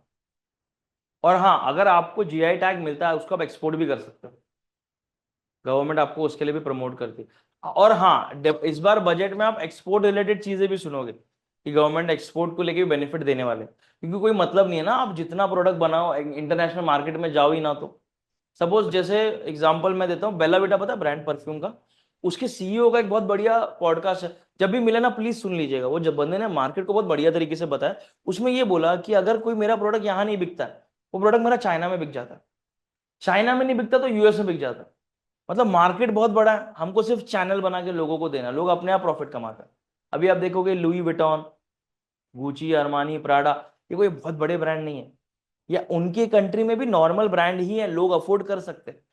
A: और हाँ, अगर आपको जीआई टैग मिलता है उसको आप एक्सपोर्ट भी कर सकते हो, गवर्नमेंट आपको उसके लिए भी प्रमोट करती है। और हाँ, इस बार बजट में आप एक्सपोर्ट रिलेटेड चीजें भी सुनोगे कि गवर्नमेंट एक्सपोर्ट को लेके भी बेनिफिट देने वाले हैं। क्योंकि कोई मतलब नहीं है ना, आप जितना प्रोडक्ट बनाओ इंटरनेशनल मार्केट में जाओ ही ना तो। सपोज जैसे एग्जांपल मैं देता हूँ, बेला विटा पता है ब्रांड परफ्यूम का, उसके सीईओ का एक बहुत बढ़िया पॉडकास्ट है, जब भी मिले ना प्लीज सुन लीजिएगा। वो जब बंदे ने मार्केट को बहुत बढ़िया तरीके से बताया, उसमें ये बोला कि अगर कोई मेरा प्रोडक्ट यहाँ नहीं बिकता है, वो प्रोडक्ट मेरा चाइना में बिक जाता है, चाइना में नहीं बिकता तो यूएस में बिक जाता है। मतलब मार्केट बहुत बड़ा है, हमको सिर्फ चैनल बना के लोगों को देना, लोग अपने आप प्रॉफिट कमाते हैं। अभी आप देखोगे Louis Vuitton, Gucci, Armani, Prada, ये कोई बहुत बड़े ब्रांड नहीं है, या उनके कंट्री में भी नॉर्मल ब्रांड ही है, लोग अफोर्ड कर सकते हैं।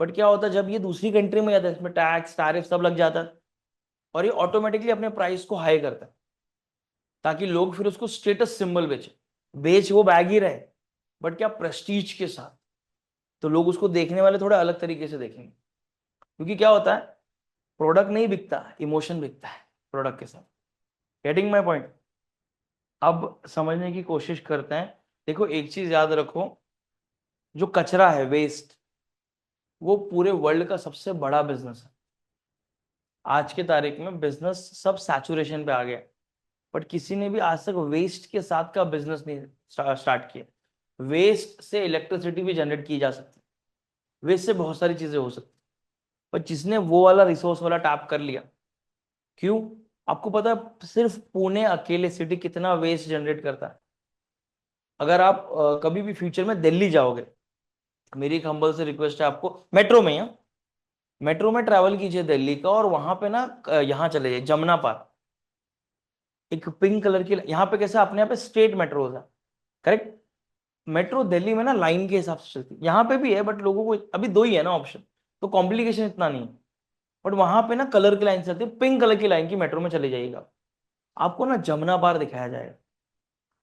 A: बट क्या होता है जब ये दूसरी कंट्री में जाता है, इसमें टैक्स टैरिफ सब लग जाता है, और ये ऑटोमेटिकली अपने प्राइस को हाई करता है, ताकि लोग फिर उसको स्टेटस सिंबल बेचे, बेच वो बैग ही रहे, बट क्या प्रेस्टीज के साथ। तो लोग उसको देखने वाले थोड़ा अलग तरीके से देखेंगे, क्योंकि क्या होता है, प्रोडक्ट नहीं बिकता, इमोशन बिकता है प्रोडक्ट के साथ। Getting my point? अब समझने की कोशिश करते हैं। देखो एक चीज याद रखो, जो कचरा है, वेस्ट, वो पूरे वर्ल्ड का सबसे बड़ा बिजनेस है। आज के तारीख में बिजनेस सब सैचुरेशन पे आ गया, बट किसी ने भी आज तक वेस्ट के साथ का बिजनेस नहीं स्टार्ट किया। वेस्ट से इलेक्ट्रिसिटी भी जनरेट की जा सकती है, वेस्ट से बहुत सारी चीजें हो सकती, पर जिसने वो वाला रिसोर्स वाला टैप कर लिया, क्यों? आपको पता है सिर्फ पुणे अकेले सिटी कितना वेस्ट जनरेट करता है? अगर आप कभी भी फ्यूचर में दिल्ली जाओगे, मेरी एक हम्बल से रिक्वेस्ट है आपको, मेट्रो में या मेट्रो में ट्रैवल कीजिए दिल्ली का, और वहां पे ना यहाँ चले जाइए जमुना पार्क, एक पिंक कलर की, यहाँ पे कैसे अपने यहाँ पे स्टेट मेट्रोज है, करेक्ट? मेट्रो दिल्ली में ना लाइन के हिसाब से चलती है, यहाँ पे भी है बट लोगों को अभी दो ही है ना ऑप्शन, तो कॉम्प्लिकेशन इतना नहीं है। बट वहां पे ना कलर की लाइन चलती है, पिंक कलर की लाइन की मेट्रो में चले जाइएगा, आपको ना जमुना पार दिखाया जाएगा।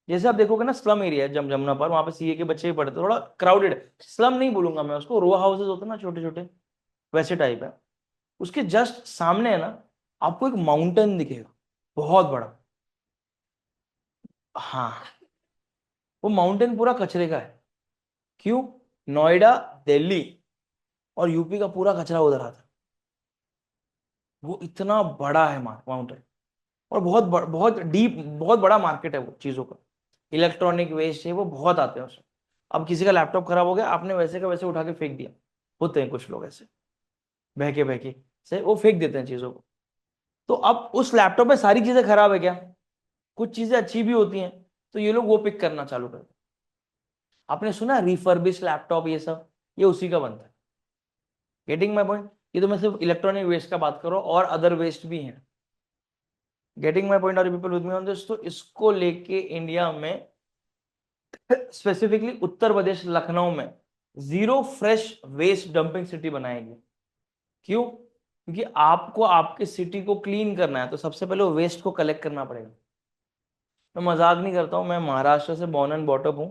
A: जैसे आप देखोगे ना स्लम एरिया है जमुना पार, वहां पे सीए के बच्चे भी पढ़ते हैं, थोड़ा क्राउडेड है, स्लम नहीं बोलूंगा मैं उसको, रो हाउसेज होते हैं ना छोटे छोटे, वैसे टाइप है। उसके जस्ट सामने है ना, आपको एक माउंटेन दिखेगा, बहुत बड़ा। हाँ, वो माउंटेन पूरा कचरे का है। क्यों? नोएडा, दिल्ली और यूपी का पूरा कचरा उधर आता है, वो इतना बड़ा है माउंटेन, और बहुत डीप, बहुत बड़ा मार्केट है वो चीजों का। इलेक्ट्रॉनिक वेस्ट है वो बहुत आते हैं उसमें। अब किसी का लैपटॉप खराब हो गया, आपने वैसे का वैसे उठा के फेंक दिया, होते हैं कुछ लोग ऐसे, बहके बहके से वो फेंक देते हैं चीजों को। तो अब उस लैपटॉप में सारी चीजें खराब है क्या? कुछ चीजें अच्छी भी होती हैं, तो ये लोग वो पिक करना चालू कर देते। आपने सुना रिफर्बिश लैपटॉप, ये सब ये उसी का बनता है। Getting my point? ये तो मैं सिर्फ इलेक्ट्रॉनिक वेस्ट का बात करो, और अदर वेस्ट भी हैं। Getting my point, are people with me on this? तो इसको लेके इंडिया में, स्पेसिफिकली उत्तर प्रदेश लखनऊ में, zero fresh waste dumping city बनाएगी। क्यों? क्योंकि आपको आपके सिटी को क्लीन करना है, तो सबसे पहले वेस्ट को कलेक्ट करना पड़ेगा। मैं मजाक नहीं करता हूँ, मैं महाराष्ट्र से बॉर्न एंड बॉटअप हूँ,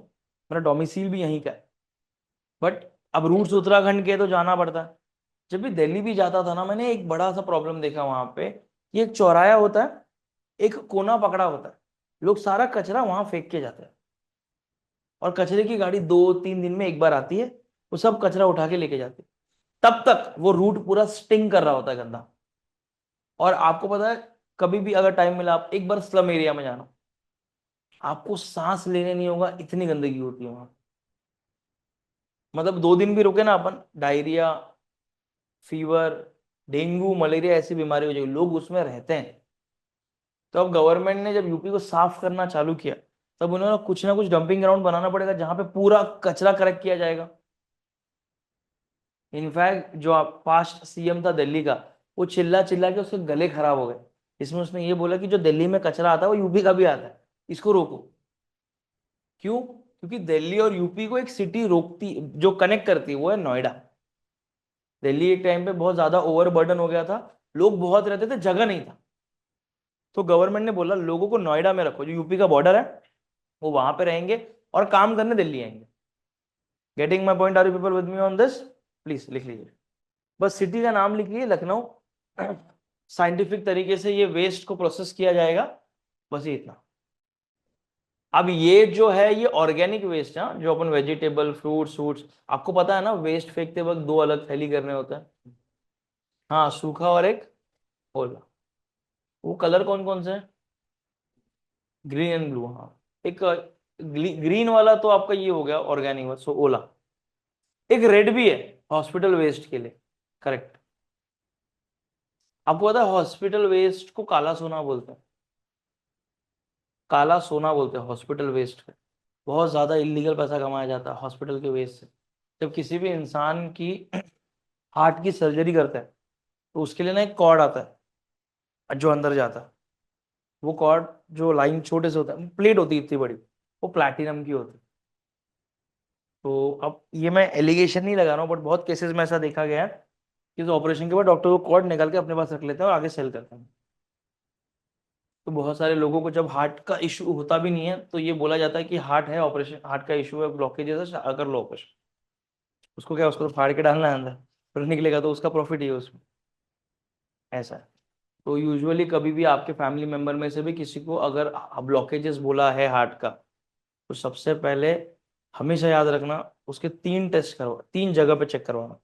A: मेरा डोमिसाइल भी यहीं का है, बट अब रूट्स उत्तराखंड के तो जाना पड़ता है। जब भी दिल्ली भी जाता था ना, मैंने एक बड़ा सा प्रॉब्लम देखा वहां पे, कि एक चौराया होता है, एक कोना पकड़ा होता है, लोग सारा कचरा वहां फेंक के जाते हैं, और कचरे की गाड़ी 2-3 दिन में एक बार आती है, वो सब कचरा उठा के लेके जाते, तब तक वो रूट पूरा स्टिंग कर रहा होता है गंदा। और आपको पता है, कभी भी अगर टाइम मिला आप एक बार स्लम एरिया में जाना, आपको सांस लेने नहीं होगा, इतनी गंदगी होती है वहां। मतलब 2 दिन भी रुके ना अपन, डायरिया, फीवर, डेंगू, मलेरिया ऐसी बीमारी हो जाएगी, लोग उसमें रहते हैं। तो अब गवर्नमेंट ने जब यूपी को साफ करना चालू किया, तब उन्होंने कुछ ना कुछ डंपिंग ग्राउंड बनाना पड़ेगा जहां पे पूरा कचरा कलेक्ट किया जाएगा। इनफैक्ट जो आप पास्ट सीएम था दिल्ली का, वो चिल्ला चिल्ला के उसके गले खराब हो गए, इसमें उसने ये बोला कि जो दिल्ली में कचरा आता है वो यूपी का भी आता है, इसको रोको। क्यों? क्योंकि दिल्ली और यूपी को एक सिटी रोकती, जो कनेक्ट करती है, वो है नोएडा। दिल्ली एक टाइम पे बहुत ज्यादा ओवरबर्डन हो गया था, लोग बहुत रहते थे, जगह नहीं था। तो गवर्नमेंट ने बोला लोगों को नोएडा में रखो, जो यूपी का बॉर्डर है, वो वहां पे रहेंगे और काम करने दिल्ली आएंगे। Getting my point? Are you people with me on this? Please लिख लीजिए, बस सिटी का नाम लिखिए लखनऊ। साइंटिफिक तरीके से ये वेस्ट को प्रोसेस किया जाएगा, बस ये इतना। अब ये जो है ये ऑर्गेनिक वेस्ट है, जो अपन वेजिटेबल, फ्रूट्स फ्रूट्स, आपको पता है ना, वेस्ट फेंकते वक्त 2 अलग थैली करने होते हैं। हाँ, सूखा और एक ओला। वो कलर कौन कौन से हैं? ग्रीन एंड ब्लू, हाँ। एक ग्रीन वाला तो आपका ये हो गया ऑर्गेनिक, सो ओला। एक रेड भी है हॉस्पिटल वेस्ट के लिए, करेक्ट। आपको पता है हॉस्पिटल वेस्ट को काला सोना बोलते हैं, काला सोना बोलते हैं हॉस्पिटल वेस्ट का। बहुत ज्यादा इलीगल पैसा कमाया जाता है हॉस्पिटल के वेस्ट से। जब किसी भी इंसान की हार्ट की सर्जरी करते हैं, तो उसके लिए ना एक कॉर्ड आता है जो अंदर जाता है। वो कॉर्ड, जो लाइन छोटे से होता है, प्लेट होती है इतनी बड़ी, वो प्लैटिनम की होती है। तो अब ये मैं एलिगेशन नहीं लगा रहा हूँ, बट बहुत केसेस में ऐसा देखा गया है कि ऑपरेशन के बाद डॉक्टर वो कॉर्ड निकाल के अपने पास रख लेते हैं और आगे सेल करते हैं। तो बहुत सारे लोगों को जब हार्ट का इशू होता भी नहीं है, तो ये बोला जाता है कि हार्ट है, ऑपरेशन हार्ट का इशू है, ब्लॉकेज है, अगर लो ऑपरेशन। उसको क्या, उसको तो फाड़ के डालना है अंदर, फिर निकलेगा तो उसका प्रॉफिट ही है उसमें, ऐसा है। तो यूजुअली कभी भी आपके फैमिली मेंबर में से भी किसी को अगर ब्लॉकेजेस बोला है हार्ट का, तो सबसे पहले हमेशा याद रखना, उसके 3 टेस्ट करवा, 3 जगह पे चेक करवाना,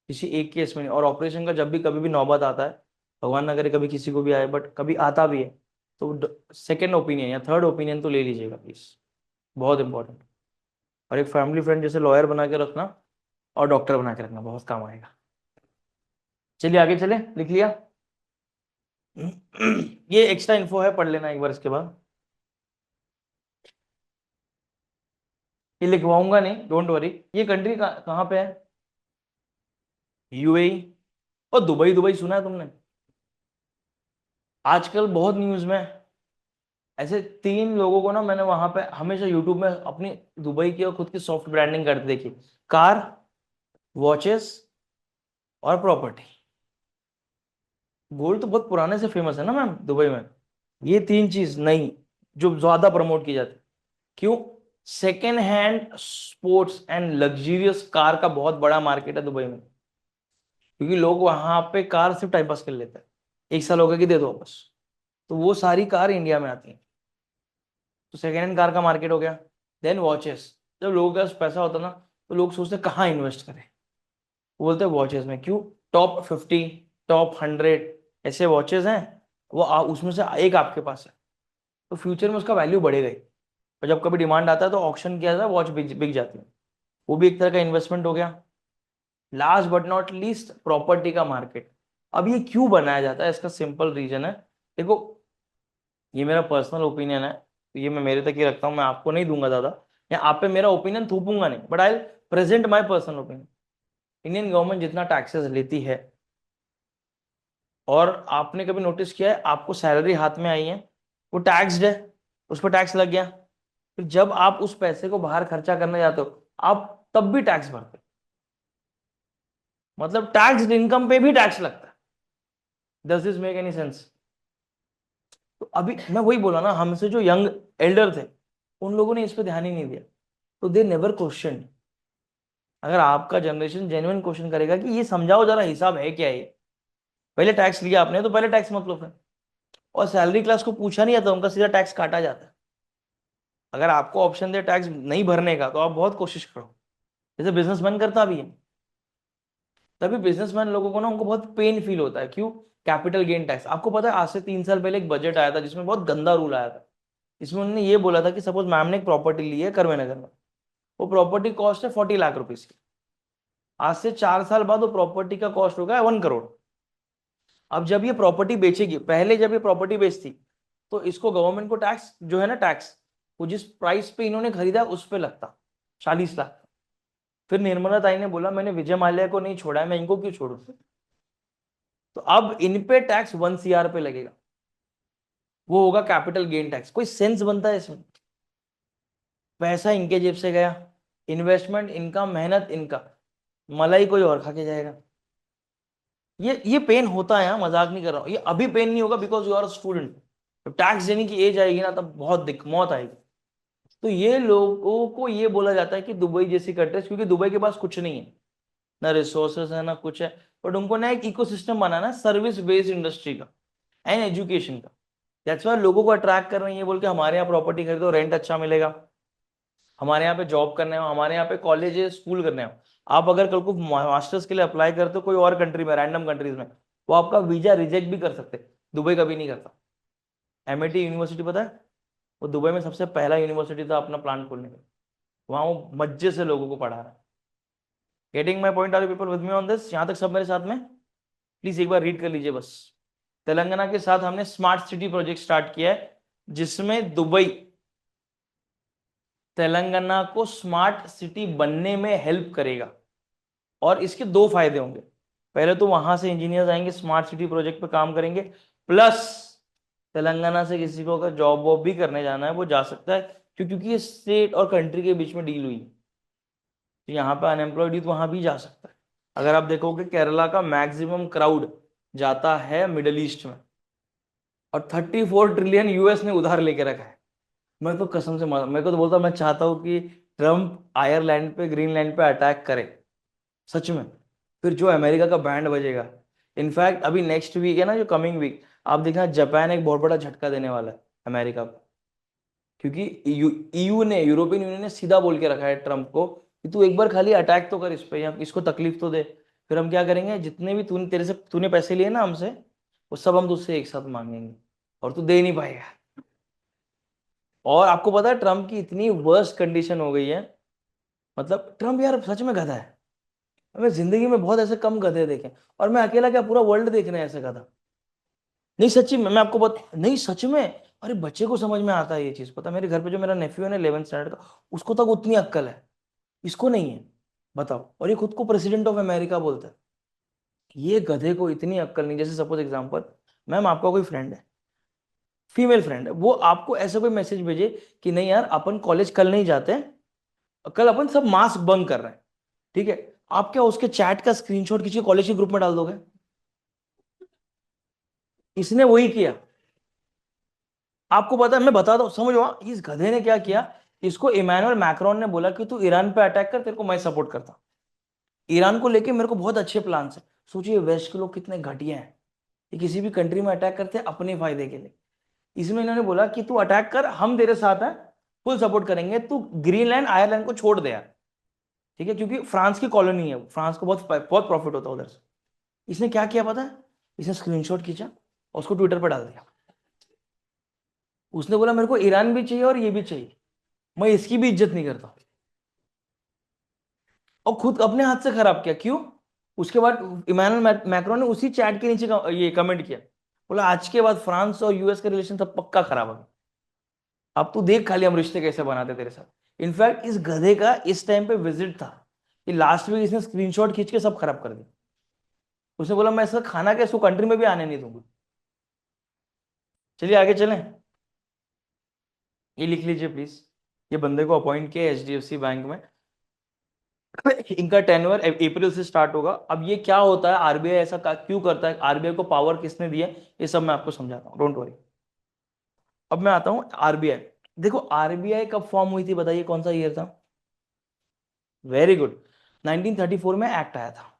A: किसी एक केस में नहीं। और ऑपरेशन का जब भी कभी भी नौबत आता है, भगवान ना करे कभी किसी को भी आए, बट कभी आता भी है, तो सेकेंड ओपिनियन या थर्ड ओपिनियन तो ले लीजिएगा प्लीज, बहुत इंपॉर्टेंट। और एक फैमिली फ्रेंड जैसे लॉयर बना के रखना, और डॉक्टर बना के रखना, बहुत काम आएगा। चलिए आगे चले, लिख लिया? ये एक्स्ट्रा इन्फो है, पढ़ लेना एक बार इसके बाद। ये लिखवाऊंगा नहीं, डोंट वरी। ये कंट्री कहाँ पे है? यूएई। और दुबई, दुबई सुना है तुमने? आजकल बहुत न्यूज में ऐसे 3 लोगों को ना मैंने वहां पे हमेशा यूट्यूब में अपनी दुबई की और खुद की सॉफ्ट ब्रांडिंग करते देखी। कार, वॉचेस और प्रॉपर्टी। गोल्ड तो बहुत पुराने से फेमस है ना मैम दुबई में। ये 3 चीज नई जो ज्यादा प्रमोट की जाती है। क्यों? Second hand sports and luxurious car का बहुत बड़ा मार्केट है दुबई में, क्योंकि लोग वहां पे कार सिर्फ टाइम पास कर लेते हैं, 1 साल हो गया कि दे दो बस, तो वो सारी कार इंडिया में आती है। तो सेकेंड हैंड कार का मार्केट हो गया। Then watches. जब लोगों के पास पैसा होता है ना, तो लोग सोचते हैं कहाँ इन्वेस्ट करें, वो बोलते हैं वॉचेस में। क्यों? टॉप 50, टॉप 100 ऐसे वॉचेस हैं, वो उसमें से एक आपके पास है, तो फ्यूचर में उसका वैल्यू बढ़ेगा ही। और जब कभी डिमांड आता है तो ऑक्शन किया जाता है, वॉच बिक बिक जाती है। वो भी एक तरह का इन्वेस्टमेंट हो गया। Last but not least, property का मार्केट। अब ये क्यों बनाया जाता है, इसका सिंपल रीजन है। देखो, ये मेरा पर्सनल ओपिनियन है, तो ये मैं मेरे तक ही रखता हूँ, मैं आपको नहीं दूंगा दादा, या आप पे मेरा ओपिनियन थोपूंगा नहीं, but I present my personal opinion. Indian government जितना टैक्सेस लेती है, और आपने कभी नोटिस किया है, आपको सैलरी हाथ में आई है, वो टैक्सड है, उस पर टैक्स लग गया, फिर जब आप उस पैसे को बाहर खर्चा करने जाते हो, आप तब भी टैक्स भरते हो। मतलब टैक्स इनकम पे भी टैक्स लगता है। Does this make any sense? तो अभी मैं वही बोला ना, हमसे जो यंग एल्डर थे, उन लोगों ने इस पे ध्यान ही नहीं दिया, तो दे नेवर क्वेश्चन। अगर आपका जनरेशन जेन्युइन क्वेश्चन करेगा कि ये समझाओ जरा हिसाब है क्या ये, पहले टैक्स लिया आपने तो पहले टैक्स मतलब है। और सैलरी क्लास को पूछा नहीं जाता, उनका सीधा टैक्स काटा जाता है। अगर आपको ऑप्शन दे टैक्स नहीं भरने का, तो आप बहुत कोशिश करो, जैसे बिजनेसमैन करता भी है। तभी बिजनेसमैन लोगों को ना, उनको बहुत पेन फील होता है। क्यों? Capital gain tax. आपको पता है आज से 3 साल पहले एक बजट आया था जिसमें बहुत गंदा रूल आया था। इसमें उन्होंने ये बोला था कि सपोज मैम ने एक प्रॉपर्टी ली है करवे नगर में, वो प्रॉपर्टी कॉस्ट है 40 लाख रुपीज की। आज से 4 साल बाद वो प्रॉपर्टी का कॉस्ट होगा 1 करोड़। अब जब ये प्रॉपर्टी बेचेगी, पहले जब ये प्रॉपर्टी बेचती तो इसको गवर्नमेंट को टैक्स जो है ना, टैक्स वो जिस प्राइस पे इन्होंने खरीदा उस पे लगता 40 लाख। फिर निर्मला ताई ने बोला मैंने विजय माल्या को नहीं छोड़ा है, मैं इनको क्यों छोड़ू। तो अब इन पे टैक्स 1 CR पे लगेगा, वो होगा कैपिटल गेन टैक्स। कोई सेंस बनता है इसमें? पैसा इनके जेब से गया, इन्वेस्टमेंट इनका, मेहनत इनका, मलाई कोई और खा के जाएगा। ये पेन होता है, यहाँ मजाक नहीं कर रहा हूँ। ये अभी पेन नहीं होगा बिकॉज यू आर स्टूडेंट। तो टैक्स देने की एज आएगी ना, तब बहुत दिक्कत मौत आएगी। तो ये लोगों को ये बोला जाता है कि दुबई जैसी कंट्रीज, क्योंकि दुबई के पास कुछ नहीं है, ना रिसोर्सेस है ना कुछ है, बट उनको ना एक इकोसिस्टम बनाना है सर्विस बेस्ड इंडस्ट्री का एंड एजुकेशन का। दैट्स व्हाई लोगों को अट्रैक्ट कर रहे हैं, ये बोल के हमारे यहाँ प्रॉपर्टी खरीदो, रेंट अच्छा मिलेगा, हमारे यहाँ पे जॉब करने हो, हमारे यहाँ पे कॉलेज स्कूल करने हो। आप अगर कल को मास्टर्स के लिए अप्लाई करते हो कोई और कंट्री में, रैंडम कंट्रीज में, वो आपका वीजा रिजेक्ट भी कर सकते। दुबई कभी नहीं करता। एमआईटी यूनिवर्सिटी पता है, वो दुबई में सबसे पहला यूनिवर्सिटी था अपना प्लांट खोलने का। वहां वो मजे से लोगों को पढ़ा रहा है। Getting my point? Are you people with me on this? यहां तक सब मेरे साथ में? प्लीज एक बार रीड कर लीजिए बस। तेलंगाना के साथ हमने स्मार्ट सिटी प्रोजेक्ट स्टार्ट किया है, जिसमें दुबई तेलंगाना को स्मार्ट सिटी बनने में हेल्प करेगा। और इसके दो फायदे होंगे। पहले तो वहां से इंजीनियर्स आएंगे, स्मार्ट सिटी प्रोजेक्ट पे काम करेंगे, प्लस तेलंगाना से किसी को अगर जॉब वॉब भी करने जाना है वो जा सकता है। क्योंकि ये स्टेट और कंट्री के बीच में डील हुई, तो यहाँ पे अनएम्प्लॉयड यूथ वहां भी जा सकता है। अगर आप देखोगे केरला का मैक्सिमम क्राउड जाता है मिडल ईस्ट में, और 34 ट्रिलियन यूएस ने उधार लेके रखा है। मैं तो कसम से मेरे को तो बोलता, मैं चाहता हूँ कि ट्रम्प आयरलैंड पे, ग्रीनलैंड पे अटैक करे, सच में। फिर जो अमेरिका का बैंड बजेगा। इनफैक्ट अभी नेक्स्ट वीक है ना, जो कमिंग वीक, आप देखना जापान एक बहुत बड़ा झटका देने वाला है अमेरिका को। क्योंकि ईयू ने, यूरोपियन यूनियन ने सीधा बोल के रखा है ट्रम्प को कि तू एक बार खाली अटैक तो कर इस पे, या इसको तकलीफ तो दे, फिर हम क्या करेंगे, जितने भी तूने तेरे से तूने पैसे लिए ना हमसे, वो सब हम तुझसे एक साथ मांगेंगे, और तू दे नहीं पाएगा। और आपको पता है ट्रम्प की इतनी वर्स्ट कंडीशन हो गई है, मतलब ट्रम्प यार सच में गधा है। मैं जिंदगी में बहुत ऐसे कम गधे देखे, और मैं अकेला क्या, पूरा वर्ल्ड देख रहे हैं ऐसे गधा। नहीं सच्ची में, मैं आपको नहीं सच में। अरे बच्चे को समझ में आता है ये चीज। पता है, मेरे घर पे जो मेरा नेफ्यू है ना 11th स्टैंडर्ड का, उसको तक उतनी अक्कल है, इसको नहीं है। बताओ, और ये खुद को प्रेसिडेंट ऑफ अमेरिका बोलता है। ये गधे को इतनी अक्कल नहीं। जैसे सपोज एग्जांपल, मैम आपका कोई फ्रेंड है, फीमेल फ्रेंड है, वो आपको ऐसा कोई मैसेज भेजे कि नहीं यार अपन कॉलेज कल नहीं जाते, कल अपन सब मास्क बंक कर रहे हैं, ठीक है। आप क्या उसके चैट का स्क्रीनशॉट खींच के कॉलेज के ग्रुप में डाल दोगे? इसने वही किया। आपको पता है, मैं बताता हूँ, समझो इस गधे ने क्या किया। इसको इमैनुअल मैक्रोन ने बोला कि तू ईरान पे अटैक कर, तेरे को मैं सपोर्ट करता। ईरान को लेके मेरे को बहुत अच्छे प्लान है। सोचिए वेस्ट के लोग कितने घटिया हैं, ये किसी भी कंट्री में अटैक करते हैं अपने फायदे के लिए। इसमें इन्होंने बोला कि तू अटैक कर, हम तेरे साथ हैं, फुल सपोर्ट करेंगे, तू ग्रीनलैंड आयरलैंड को छोड़ दे यार, ठीक है, क्योंकि फ्रांस की कॉलोनी है, फ्रांस को बहुत बहुत प्रॉफिट होता है उधर से। इसने क्या किया पता है? इसने स्क्रीनशॉट खींचा और उसको ट्विटर पर डाल दिया। उसने बोला मेरे को ईरान भी चाहिए और ये भी चाहिए, मैं इसकी भी इज्जत नहीं करता। और खुद अपने हाथ से खराब किया। क्यों? उसके बाद इमानुअल मैक्रोन ने उसी चैट के नीचे ये कमेंट किया, बोला आज के बाद फ्रांस और यूएस का रिलेशन सब पक्का खराब है। अब तू देख खाली हम रिश्ते कैसे बनाते तेरे साथ। इनफैक्ट इस गधे का इस टाइम पे विजिट था कि लास्ट वीक इसने स्क्रीनशॉट खींच के सब खराब कर दिया। उसने बोला मैं इसका खाना क्या, इसको कंट्री में भी आने नहीं दूंगा। चलिए आगे चलें। ये लिख लीजिए प्लीज। ये बंदे को अपॉइंट किया एचडीएफसी बैंक में। इनका टेन्योर अप्रैल से स्टार्ट होगा। अब ये क्या होता है, आरबीआई ऐसा क्यों करता है, आरबीआई को पावर किसने दिया, ये सब मैं आपको समझाता हूँ, डोंट वरी। अब मैं आता हूँ आरबीआई। देखो आरबीआई कब फॉर्म हुई थी बताइए, कौन सा ईयर था? वेरी गुड, 1934 में एक्ट आया था।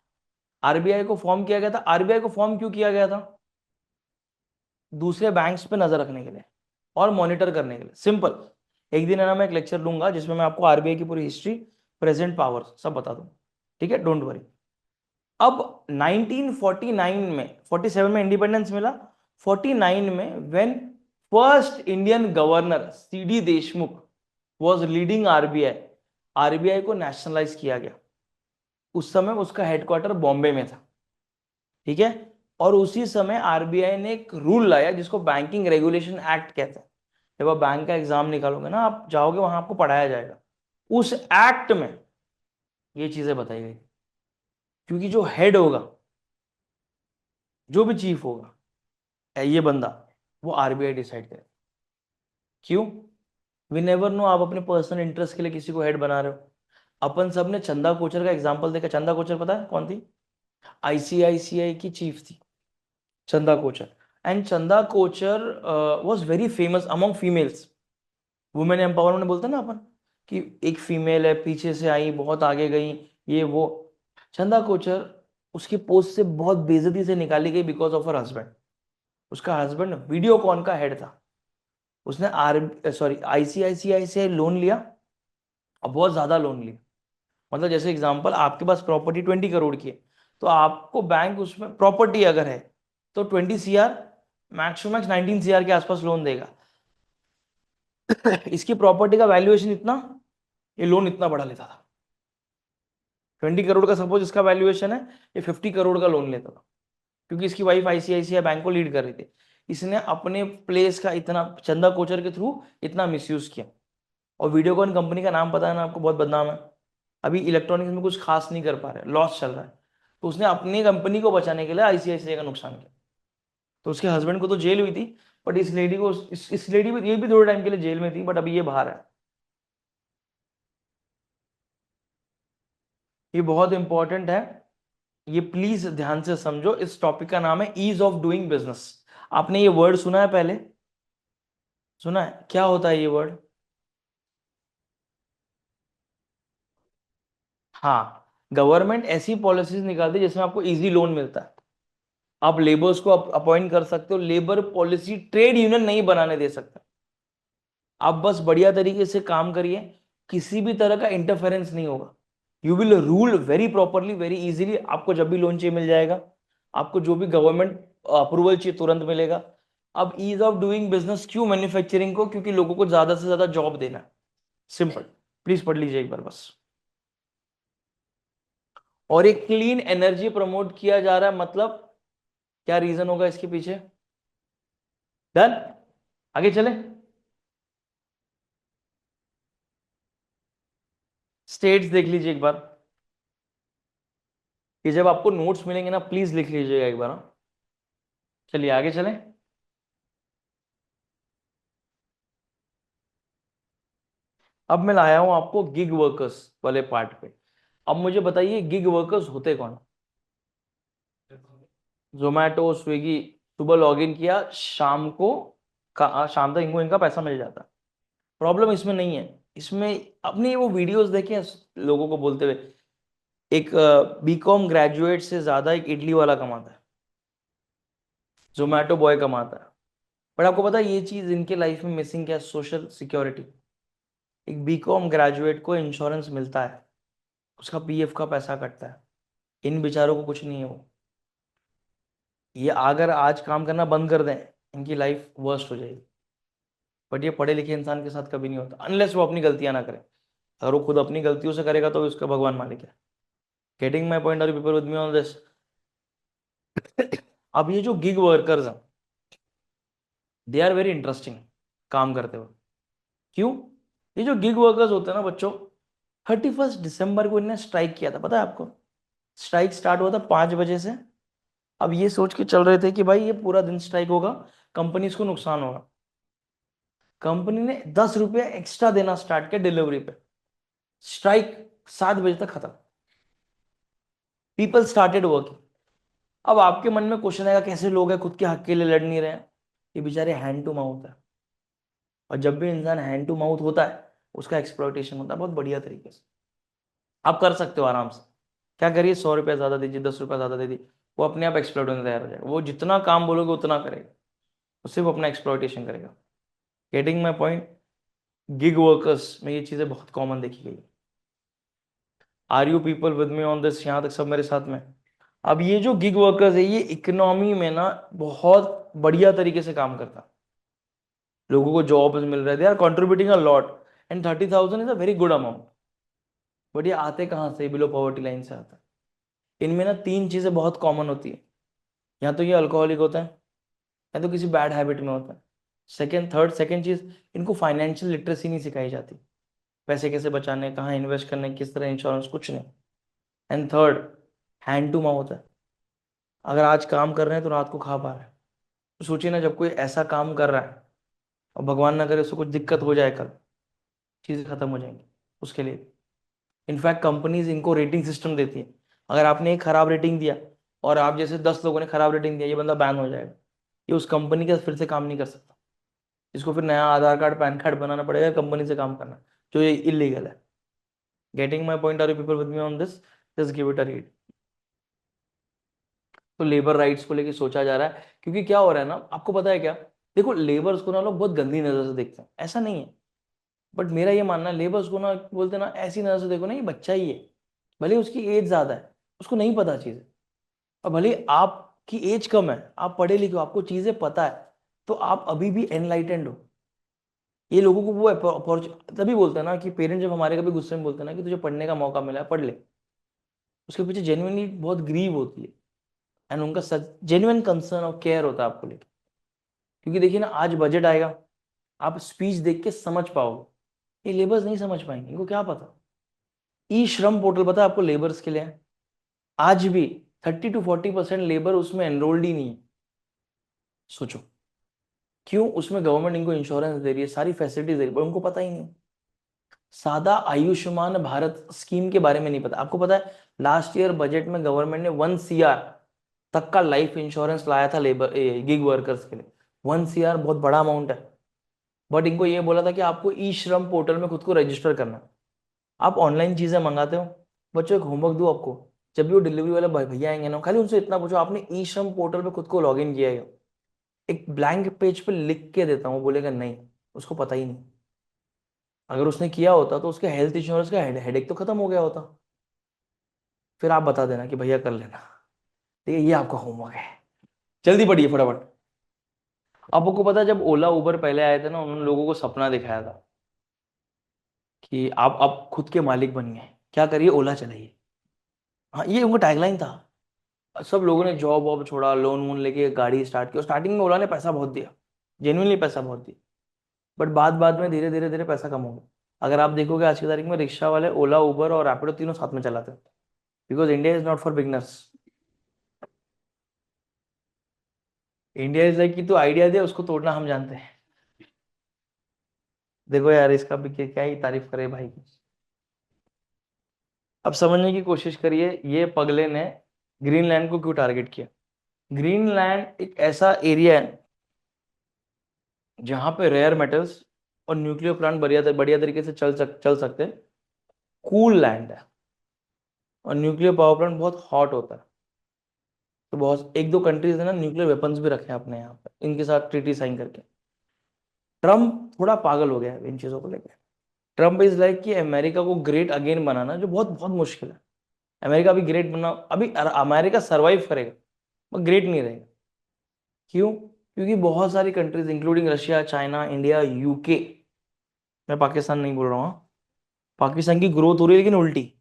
A: आरबीआई को फॉर्म किया गया था। आरबीआई को फॉर्म क्यों किया गया था? दूसरे बैंक्स पे नजर रखने के लिए और मॉनिटर करने के लिए। सिंपल। एक दिन है ना, मैं एक लेक्चर लूंगा जिसमें मैं आपको आरबीआई की पूरी हिस्ट्री प्रेजेंट पावर सब बता दूं, ठीक है, डोंट वरी। अब 1949 में, 47 में इंडिपेंडेंस मिला, 49 में when first Indian governor CD Deshmukh was leading RBI, RBI को नेशनलाइज किया गया। उस समय उसका हेडक्वार्टर बॉम्बे में था, ठीक है। और उसी समय आरबीआई ने एक रूल लाया जिसको बैंकिंग रेगुलेशन एक्ट कहते हैं। जब आप बैंक का एग्जाम निकालोगे ना, आप जाओगे वहां आपको पढ़ाया जाएगा। उस एक्ट में ये चीजें बताई गई, क्योंकि जो हेड होगा, जो भी चीफ होगा, ये बंदा, वो आरबीआई डिसाइड करे। क्यों? वी नेवर नो, आप अपने पर्सनल इंटरेस्ट के लिए किसी को हेड बना रहे हो। अपन सब ने चंदा कोचर का एग्जांपल देखा। चंदा कोचर पता है कौन थी? आईसीआईसीआई की चीफ थी चंदा Kochhar. And Chanda Kochhar was very famous among females. Women empowerment बोलते हैं ना अपन, कि एक फीमेल है, पीछे से आई, बहुत आगे गई, ये वो। चंदा कोचर उसकी पोस्ट से बहुत बेइज्जती से निकाली गई बिकॉज ऑफ हर हस्बैंड। उसका हस्बैंड वीडियोकॉन का हेड था। उसने आईसीआईसीआई से लोन लिया, और बहुत ज्यादा लोन लिया। मतलब जैसे एग्जांपल, आपके पास प्रॉपर्टी 20 करोड़ की है, तो आपको बैंक उसमें प्रॉपर्टी अगर है तो 20 CR, max to max 19 CR के आसपास लोन देगा। इसकी प्रॉपर्टी का वैल्यूएशन इतना, ये लोन इतना बड़ा लेता था। 20 करोड़ का सपोज इसका वैल्यूएशन है, ये 50 करोड़ का लोन लेता था, क्योंकि इसकी वाइफ आईसीआईसीआई बैंक को लीड कर रही थी। इसने अपने प्लेस का इतना, चंदा कोचर के थ्रू इतना मिसयूज किया। और वीडियोकॉन कंपनी का नाम पता है ना आपको, बहुत बदनाम है। अभी इलेक्ट्रॉनिक्स में कुछ खास नहीं कर पा रहे, लॉस चल रहा है। तो उसने अपनी कंपनी को बचाने के लिए आईसीआईसीआई का नुकसान किया। तो उसके हस्बैंड को तो जेल हुई थी, बट इस लेडी को, इस लेडी भी, ये भी थोड़े टाइम के लिए जेल में थी, बट अभी ये बाहर है। ये बहुत इंपॉर्टेंट है, ये प्लीज ध्यान से समझो। इस टॉपिक का नाम है ईज ऑफ डूइंग बिजनेस। आपने ये वर्ड सुना है पहले? सुना है? क्या होता है ये वर्ड? हाँ, गवर्नमेंट ऐसी पॉलिसीज निकालती है जिसमें आपको इजी लोन मिलता है। आप लेबर्स को अपॉइंट कर सकते हो, लेबर पॉलिसी ट्रेड यूनियन नहीं बनाने दे सकते। आप बस बढ़िया तरीके से काम करिए, किसी भी तरह का इंटरफेरेंस नहीं होगा। You will rule very properly, very easily. आपको जब भी लोन चाहिए मिल जाएगा, आपको जो भी गवर्नमेंट अप्रूवल चाहिए तुरंत मिलेगा। अब ईज ऑफ डूइंग बिजनेस क्यों मैन्युफैक्चरिंग को? क्योंकि लोगों को ज्यादा से ज्यादा जॉब देना है। सिंपल। प्लीज पढ़ लीजिए एक बार बस। और एक क्लीन एनर्जी प्रमोट किया जा रहा है, मतलब क्या रीजन होगा इसके पीछे? डन। आगे चले। स्टेट्स देख लीजिए एक बार। ये जब आपको नोट्स मिलेंगे ना, प्लीज लिख लीजिएगा एक बार, हाँ? चलिए आगे चलें। अब मैं लाया हूं आपको गिग वर्कर्स वाले पार्ट पे। अब मुझे बताइए, गिग वर्कर्स होते कौन? जोमेटो, स्विगी, सुबह लॉग इन किया, शाम को शाम तक इनको इनका पैसा मिल जाता। प्रॉब्लम इसमें नहीं है। इसमें अपने वो वीडियोस देखे हैं लोगों को बोलते हुए, एक बीकॉम ग्रेजुएट से ज्यादा एक इडली वाला कमाता है, जोमेटो बॉय कमाता है। बट आपको पता है ये चीज इनके लाइफ में मिसिंग क्या है? Social security. एक बीकॉम ग्रेजुएट को इंश्योरेंस मिलता है, उसका पीएफ का पैसा कटता है। इन बेचारों को कुछ नहीं है। वो, ये अगर आज काम करना बंद कर दें, इनकी लाइफ वर्स्ट हो जाएगी। बट ये पढ़े लिखे इंसान के साथ कभी नहीं होता, अनलेस वो अपनी गलतियां ना करे। अगर वो खुद अपनी गलतियों से करेगा तो उसका भगवान मालिक है। Getting my point? Are you people with me on this? अब ये जो गिग वर्कर्स हैं, दे आर वेरी इंटरेस्टिंग काम करते हुए। क्यों? ये जो गिग वर्कर्स होते हैं ना बच्चों, 31 दिसंबर को इन्हें स्ट्राइक किया था, पता है आपको? स्ट्राइक स्टार्ट हुआ था 5 बजे से। अब ये सोच के चल रहे थे कि भाई ये पूरा दिन स्ट्राइक होगा, कंपनीज को नुकसान होगा। कंपनी ने 10 रुपया एक्स्ट्रा देना स्टार्ट किया डिलीवरी पे। स्ट्राइक 7 बजे तक खत्म। People started working. अब आपके मन में क्वेश्चन आएगा, कैसे लोग हैं खुद के हक के लिए लड़ नहीं रहे हैं? ये बेचारे हैंड टू माउथ है। और जब भी इंसान हैंड टू माउथ होता है, उसका एक्सप्लॉइटेशन होता है बहुत बढ़िया तरीके से। आप कर सकते हो आराम से। क्या करिए, 100 रुपया ज्यादा दीजिए, 10 रुपया ज्यादा दे दीजिए, वो अपने आप एक्सप्लॉइट होने तैयार हो जाएगा। वो जितना काम बोलोगे उतना करेगा, वो सिर्फ अपना एक्सप्लॉइटेशन करेगा। Getting my point? Gig workers में ये चीजें बहुत कॉमन देखी गई। Are you people with me on this? यहाँ तक सब मेरे साथ में? अब ये जो गिग वर्कर्स है ये इकोनॉमी में ना बहुत बढ़िया तरीके से काम करता है, लोगों को जॉब्स मिल रहे, they are contributing a lot, and 30,000 is a very good amount. But ये आते कहाँ से? बिलो पॉवर्टी लाइन से आता है। इनमें ना तीन चीजें बहुत कॉमन होती है, या तो ये अल्कोहलिक होता है, या तो किसी बैड हैबिट में होता है। सेकंड चीज, इनको फाइनेंशियल लिटरेसी नहीं सिखाई जाती, पैसे कैसे बचाने, कहाँ इन्वेस्ट करने, किस तरह इंश्योरेंस, कुछ नहीं। And third, hand to mouth है। अगर आज काम कर रहे हैं तो रात को खा पा रहे हैं। तो सोचिए ना, जब कोई ऐसा काम कर रहा है और भगवान ना करे उसको कुछ दिक्कत हो जाए कल, चीजें खत्म हो जाएंगी उसके लिए। इनफैक्ट कंपनीज इनको रेटिंग सिस्टम देती है, अगर आपने एक खराब रेटिंग दिया और आप जैसे 10 लोगों ने खराब रेटिंग दिया, ये बंदा बैन हो जाएगा, ये उस कंपनी का फिर से काम नहीं कर सकता। इसको फिर नया आधार कार्ड पैन कार्ड बनाना पड़ेगा कंपनी से काम करना, जो ये इलीगल है। Getting my point? Are you people with me on this? Just give it a read. तो लेबर राइट्स को लेके सोचा जा रहा है, क्योंकि क्या हो रहा है ना, आपको पता है क्या? देखो, लेबर्स को ना लोग बहुत गंदी नजर से देखते हैं, ऐसा नहीं है, बट मेरा ये मानना है लेबर्स को ना बोलते हैं ना ऐसी नजर से देखो ना, ये बच्चा ही है, भले उसकी एज ज्यादा है, उसको नहीं पता चीजें। और भले आपकी एज कम है, आप पढ़े लिखे हो, आपको चीजें पता है, तो आप अभी भी एनलाइटेंड हो। ये लोगों को वो तभी बोलते हैं ना कि पेरेंट्स जब हमारे कभी गुस्से में बोलते हैं ना कि तुझे पढ़ने का मौका मिला है, पढ़ ले, उसके पीछे जेन्युइनली बहुत ग्रीव होती है, एंड उनका सच जेन्युइन कंसर्न और केयर होता है आपको लेकर। क्योंकि देखिए ना, आज बजट आएगा, आप स्पीच देख के समझ पाओगे, ये लेबर्स नहीं समझ पाएंगे, इनको क्या पता। ई श्रम पोर्टल पता है आपको लेबर्स के लिए है? आज भी 30 to 40% लेबर उसमें एनरोल्ड ही नहीं है। सोचो, क्यों? उसमें गवर्नमेंट इनको इंश्योरेंस दे रही है, सारी फैसिलिटीज दे रही है, पर उनको पता ही नहीं। सादा आयुष्मान भारत स्कीम के बारे में नहीं पता। आपको पता है लास्ट ईयर बजट में गवर्नमेंट ने 1 CR तक का लाइफ इंश्योरेंस लाया था लेबर गिग वर्कर्स के लिए। 1 CR बहुत बड़ा अमाउंट है। बट इनको ये बोला था कि आपको ई श्रम पोर्टल में खुद को रजिस्टर करना है। आप ऑनलाइन चीजें मंगाते हो, बच्चों एक होमवर्क दो आपको, जब भी वो डिलीवरी वाले भैया आएंगे ना, खाली उनसे इतना पूछो आपने ई श्रम पोर्टल पे खुद को लॉग इन किया है? एक ब्लैंक पेज पे लिख के देता हूँ, बोलेगा नहीं, उसको पता ही नहीं। अगर उसने किया होता तो उसके हेल्थ इंश्योरेंस का हेडेक तो खत्म हो गया होता। फिर आप बता देना कि भैया कर लेना। ठीक है, ये आपका होमवर्क है, जल्दी पढ़िए फटाफट। आपको पता है जब ओला उबर पहले आए थे ना, उन्होंने लोगों को सपना दिखाया था कि आप खुद के मालिक बन गए, क्या करिए, ओला चलाइए। हाँ, ये उनका टैगलाइन था। सब लोगों ने जॉब वॉब छोड़ा, लोन वोन लेके गाड़ी स्टार्ट की, और स्टार्टिंग में ओला ने पैसा बहुत दिया, जेन्युइनली पैसा बहुत दिया। बट बाद बाद में धीरे धीरे धीरे पैसा कम हो गया। अगर आप देखोगे आज की तारीख में रिक्शा वाले ओला उबर और रैपिडो तीनों साथ में चलाते हैं, because India is not for beginners. India is like कि तू आइडिया दे, उसको तोड़ना हम जानते हैं। देखो यार, इसका भी क्या ही तारीफ करे भाई की। अब समझने की कोशिश करिए, ये पगले ने ग्रीनलैंड को क्यों टारगेट किया। ग्रीनलैंड एक ऐसा एरिया है जहां पे रेयर मेटल्स और न्यूक्लियर प्लांट बढ़िया बढ़िया तरीके से चल सकते हैं। कूल लैंड है, और न्यूक्लियर पावर प्लांट बहुत हॉट होता है। तो बहुत एक दो कंट्रीज ने ना न्यूक्लियर वेपन्स भी रखे हैं अपने यहाँ पे, इनके साथ ट्रीटी साइन करके। ट्रम्प थोड़ा पागल हो गया है इन चीजों को लेकर। ट्रम्प इज लाइक कि अमेरिका को ग्रेट अगेन बनाना, जो बहुत बहुत मुश्किल है। अमेरिका अभी ग्रेट बनना, अभी अमेरिका सरवाइव करेगा, पर ग्रेट नहीं रहेगा। क्यों? क्योंकि बहुत सारी countries including Russia, China, India, UK, मैं पाकिस्तान नहीं बोल रहा हूँ, पाकिस्तान की ग्रोथ हो रही है लेकिन उल्टी।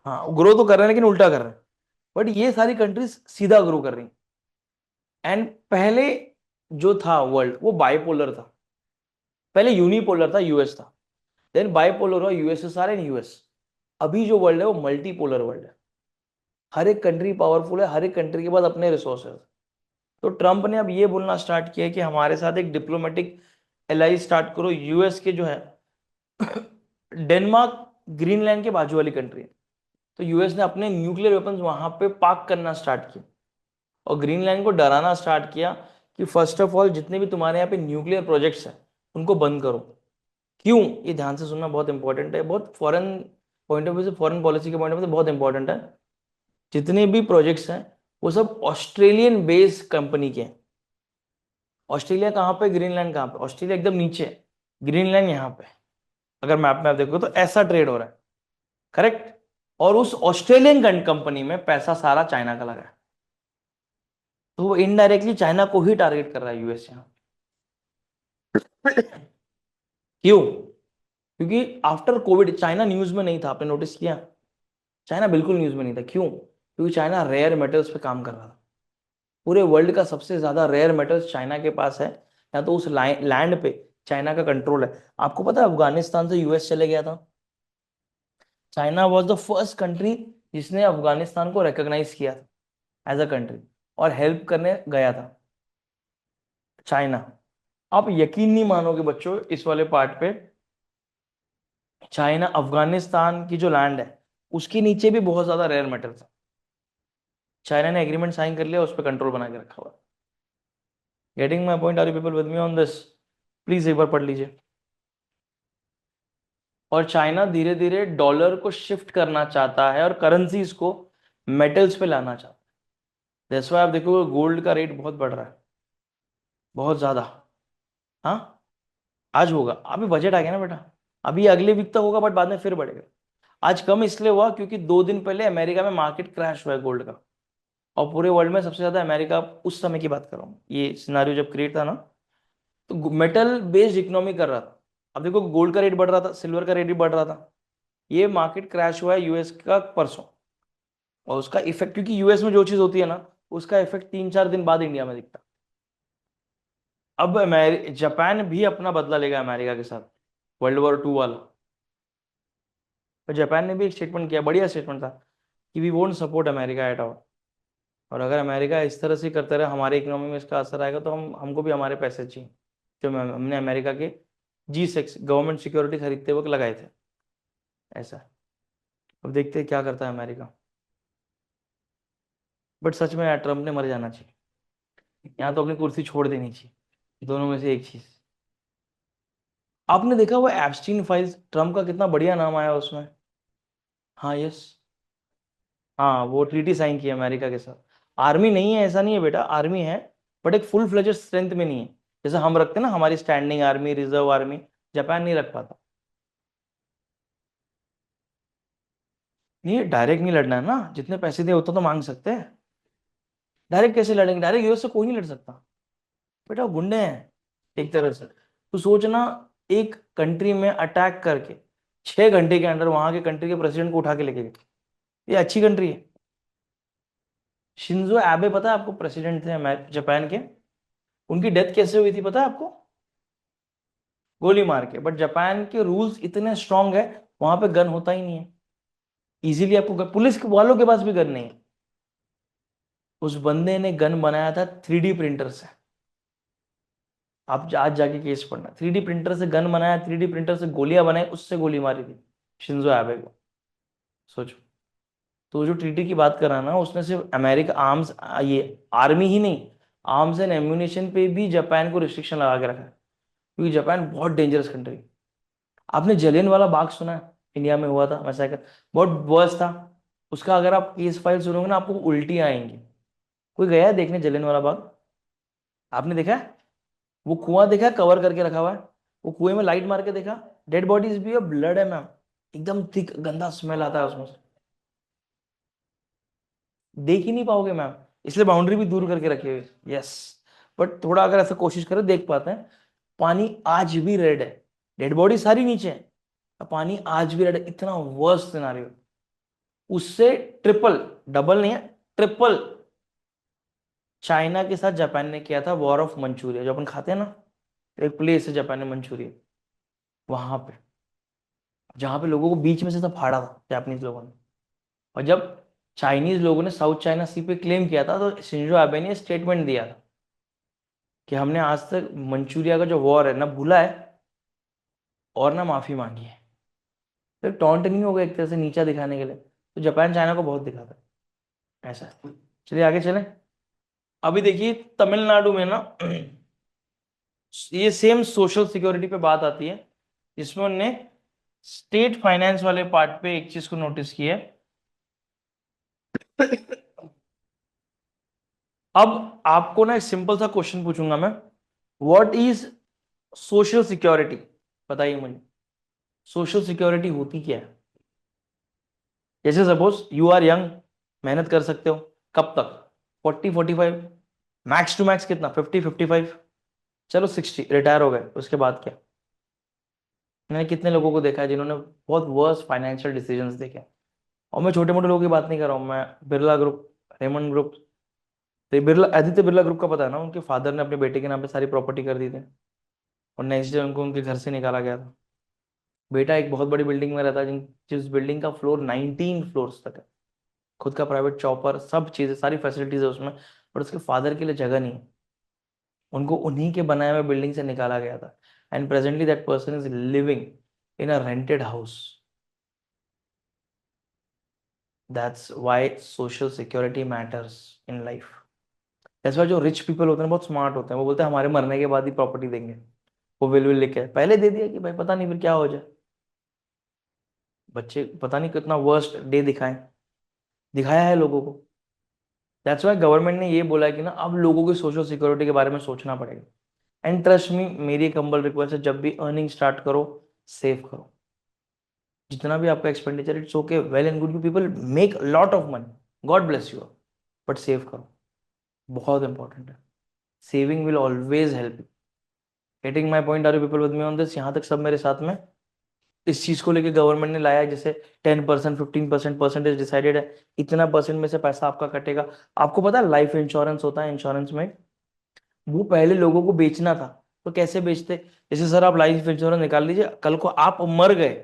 A: हाँ, ग्रो तो कर रहे हैं लेकिन उल्टा कर रहे हैं। बट ये सारी कंट्रीज सीधा ग्रो कर रही हैं। एंड पहले जो था वर्ल्ड वो बाइपोलर था। पहले यूनिपोलर था, यूएस था, देन बाइपोलर हुआ, यूएसएसआर एंड यूएस। अभी जो वर्ल्ड है वो मल्टीपोलर वर्ल्ड है। हर एक कंट्री पावरफुल है, हर एक कंट्री के पास अपने रिसोर्सेज। तो ट्रंप ने अब ये बोलना स्टार्ट किया कि हमारे साथ एक डिप्लोमेटिक एलाई स्टार्ट करो। यूएस के जो है डेनमार्क ग्रीनलैंड के बाजू वाली कंट्री है, तो यूएस ने अपने न्यूक्लियर वेपन्स वहां पे पार्क करना स्टार्ट किया, और ग्रीनलैंड को डराना स्टार्ट किया कि फर्स्ट ऑफ ऑल जितने भी तुम्हारे यहाँ पे न्यूक्लियर प्रोजेक्ट्स हैं उनको बंद करो। क्यों? ये ध्यान से सुनना, बहुत इंपॉर्टेंट है, बहुत फॉरेन पॉइंट ऑफ व्यू से, फॉरेन पॉलिसी के पॉइंट ऑफ व्यू से बहुत इंपॉर्टेंट है। जितने भी प्रोजेक्ट्स हैं वो सब ऑस्ट्रेलियन बेस्ड कंपनी के हैं। ऑस्ट्रेलिया कहाँ पे, ग्रीनलैंड कहाँ पे? ऑस्ट्रेलिया एकदम नीचे है, ग्रीनलैंड यहाँ पे। अगर मैप में आप देखो तो ऐसा ट्रेड हो रहा है, करेक्ट। और उस ऑस्ट्रेलियन कंपनी में पैसा सारा चाइना का लगा है। तो वो इनडायरेक्टली चाइना को ही टारगेट कर रहा है यूएस यहाँ। क्यों? क्योंकि आफ्टर कोविड चाइना न्यूज में नहीं था, आपने नोटिस किया? चाइना बिल्कुल न्यूज में नहीं था। क्यों? क्योंकि चाइना रेयर मेटल्स पे काम कर रहा था। पूरे वर्ल्ड का सबसे ज्यादा रेयर मेटल्स चाइना के पास है, या तो उस लैंड पे चाइना का कंट्रोल है। आपको पता है अफगानिस्तान से यूएस चले गया था? China was the first country जिसने अफगानिस्तान को रिकॉग्नाइज किया था एज अ कंट्री, और हेल्प करने गया था चाइना। आप यकीन नहीं मानोगे बच्चों इस वाले पार्ट पे, चाइना अफगानिस्तान की जो लैंड है उसके नीचे भी बहुत ज्यादा रेयर मेटल था। चाइना ने एग्रीमेंट साइन कर लिया, उस पर कंट्रोल बना के रखा हुआ। Getting my point? Are you people with me on this? Please एक बार पढ़ लीजिए। और चाइना धीरे धीरे डॉलर को शिफ्ट करना चाहता है और करेंसीज को मेटल्स पे लाना चाहता है। दैट्स व्हाई आप देखोगे गोल्ड का रेट बहुत बढ़ रहा है, बहुत ज्यादा। हाँ, आज होगा, अभी बजट आ गया ना बेटा, अभी अगले वीक तक होगा, बट बाद में फिर बढ़ेगा। आज कम इसलिए हुआ क्योंकि 2 दिन पहले अमेरिका में मार्केट क्रैश हुआ है गोल्ड का, और पूरे वर्ल्ड में सबसे ज्यादा अमेरिका, उस समय की बात कर रहा हूँ, ये सिनारियो जब क्रिएट था ना, तो मेटल बेस्ड इकोनॉमी कर रहा था। अब देखो गोल्ड का रेट बढ़ रहा था, सिल्वर का रेट भी बढ़ रहा था। ये मार्केट क्रैश हुआ है यूएस का परसों, और उसका इफेक्ट, क्योंकि यूएस में जो चीज होती है ना, उसका इफेक्ट 3-4 दिन बाद इंडिया में दिखता। अब जापान भी अपना बदला लेगा अमेरिका के साथ, वर्ल्ड वॉर 2 वाला। तो जापान ने भी एक स्टेटमेंट किया, बढ़िया स्टेटमेंट था, कि we won't support America at all. और अगर अमेरिका इस तरह से करता रहे, हमारे इकोनॉमी में इसका असर आएगा, तो हमको भी हमारे पैसे चाहिए जो हमने अमेरिका के G6 गवर्नमेंट सिक्योरिटी खरीदते वक्त लगाए थे। ऐसा। अब देखते हैं क्या करता है अमेरिका। बट सच में यार ट्रम्प ने मर जाना चाहिए, यहाँ तो अपनी कुर्सी छोड़ देनी चाहिए, दोनों में से एक चीज। आपने देखा वो एप्स्टीन फाइल्स, ट्रम्प का कितना बढ़िया नाम आया उसमें। हाँ, यस। हाँ, वो ट्रीटी साइन की अमेरिका के साथ। आर्मी नहीं है ऐसा नहीं है बेटा, आर्मी है, बट एक फुल फ्लेजेड स्ट्रेंथ में नहीं है। जैसे हम रखते हैं ना हमारी standing army, reserve army, Japan नहीं रख पाता। नहीं, डायरेक्ट नहीं लड़ना है ना, जितने पैसे दिए उतना तो मांग सकते हैं। डायरेक्ट कैसे लड़ेंगे? डायरेक्ट यूएस से कोई नहीं लड़ सकता बेटा, वो गुंडे हैं एक तरह से। तो सोचना, एक कंट्री में अटैक करके 6 घंटे के अंदर वहां के कंट्री के प्रेसिडेंट को उठा के लेके गए। ये अच्छी कंट्री है। शिंजो एबे पता है आपको, प्रेसिडेंट थे जापान के। उनकी डेथ कैसे हुई थी पता है आपको? गोली मार के। बट जापान के रूल्स इतने स्ट्रांग है, वहां पे गन होता ही नहीं है इजीली। आपको पुलिस के वालों के पास भी गन नहीं है। उस बंदे ने गन बनाया था 3D प्रिंटर से। आप आज जाके केस पढ़ना, 3D प्रिंटर से गन बनाया, 3D प्रिंटर से गोलियां बनाई, उससे गोली मारी थी शिंजो एबे को। सोचो। तो जो ट्रीटी की बात कर रहा है ना, उसने सिर्फ अमेरिका आर्म्स, ये आर्मी ही नहीं, आर्म्स एंड एम्यूनेशन पे भी जापान को रिस्ट्रिक्शन लगा के रखा है, क्योंकि जापान बहुत डेंजरस कंट्री। आपने जलियन वाला बाग सुना है? इंडिया में हुआ था मैसेकर, बहुत वर्स था। उसका अगर आप केस फाइल सुनोगे ना, आपको उल्टी आएंगी। कोई गया है देखने जलियन वाला बाग? आपने देखा है? वो कुआं देखा है, कवर करके रखा हुआ है, वो कुएं में लाइट मार के देखा, डेड बॉडीज भी है, ब्लड है मैम, एकदम थिक गंदा स्मेल आता है उसमें से। देख ही नहीं पाओगे मैम, इसलिए बाउंड्री भी दूर करके रखी हुई। यस। बट थोड़ा अगर ऐसा कोशिश करें देख पाते हैं। पानी आज भी रेड है, डेड बॉडी सारी नीचे है, पानी आज भी रेड है, इतना वर्स्ट सिनारियो। उससे ट्रिपल, डबल नहीं है, ट्रिपल चाइना के साथ जापान ने किया था वॉर ऑफ मंचूरिया, जो अपन खाते हैं ना, एक प्लेस है जापान में मंचूरिया, वहां पे, जहां पे लोगों को बीच में से सब फाड़ा था जापानीज लोगों ने। और जब चाइनीज लोगों ने साउथ चाइना सी पे क्लेम किया था, तो शिंजो एबे ने स्टेटमेंट दिया था कि हमने आज तक मंचूरिया का जो वॉर है ना भूला है, और ना माफी मांगी है। तो टॉन्ट नहीं होगा एक तरह से, नीचा दिखाने के लिए, तो जापान चाइना को बहुत दिखाता है ऐसा है। चलिए आगे चलें। अभी देखिए तमिलनाडु में ना, ये सेम सोशल सिक्योरिटी पे बात आती है, जिसमें उन्होंने स्टेट फाइनेंस वाले पार्ट पे एक चीज को नोटिस किया है। अब आपको ना एक सिंपल सा क्वेश्चन पूछूंगा मैं, व्हाट इज सोशल सिक्योरिटी? बताइए मुझे, सोशल सिक्योरिटी होती क्या है? जैसे सपोज यू आर यंग, मेहनत कर सकते हो, कब तक? 40 45, मैक्स टू मैक्स कितना, 50 55, चलो 60, रिटायर हो गए, उसके बाद क्या? मैंने कितने लोगों को देखा है जिन्होंने बहुत वर्स फाइनेंशियल डिसीजंस देखे हैं। और मैं छोटे मोटे लोगों की बात नहीं कर रहा हूँ, मैं बिरला ग्रुप, रेमंड ग्रुप, तो बिरला, आदित्य बिरला ग्रुप का पता है ना, उनके फादर ने अपने बेटे के नाम पे सारी प्रॉपर्टी कर दी थी, और नेक्स्ट डे उनको उनके घर से निकाला गया था। बेटा एक बहुत बड़ी बिल्डिंग में रहता है, जिस बिल्डिंग का फ्लोर 19 फ्लोर्स तक है, खुद का प्राइवेट चॉपर, सब चीजें, सारी फैसिलिटीज है उसमें, और उसके फादर के लिए जगह नहीं है। उनको उन्हीं के बनाए हुए बिल्डिंग से निकाला गया था, and presently that person is living in a rented house. That's why social security matters in life. That's why जो रिच पीपल होते हैं बहुत स्मार्ट होते हैं, वो बोलते हैं हमारे मरने के बाद ही प्रॉपर्टी देंगे। वो विल लिखे पहले दे दिया कि भाई पता नहीं फिर क्या हो जाए। बच्चे पता नहीं कितना वर्स्ट डे दिखाएं, दिखाया है लोगों को। दैट्स व्हाई गवर्नमेंट ने ये बोला है कि ना अब लोगों की सोशल सिक्योरिटी के बारे में सोचना पड़ेगा। एंड ट्रस्ट मी, मेरी एक हम्बल रिक्वेस्ट है, जब भी अर्निंग स्टार्ट करो, सेव करो। जितना भी आपका expenditure, it's okay, well and good, you people make lot of money, God bless you, but save करो, बहुत इंपॉर्टेंट है। Saving will always help you. Getting my point? Are you people with me on this? यहाँ तक सब मेरे साथ में? इस चीज को लेके गवर्नमेंट ने लाया है, जैसे 10% 15% परसेंटेज डिसाइडेड है, इतना परसेंट में से पैसा आपका कटेगा। आपको पता है लाइफ इंश्योरेंस होता है, इंश्योरेंस में वो पहले लोगों को बेचना था। तो कैसे बेचते? जैसे सर आप लाइफ इंश्योरेंस निकाल लीजिए, कल को आप मर गए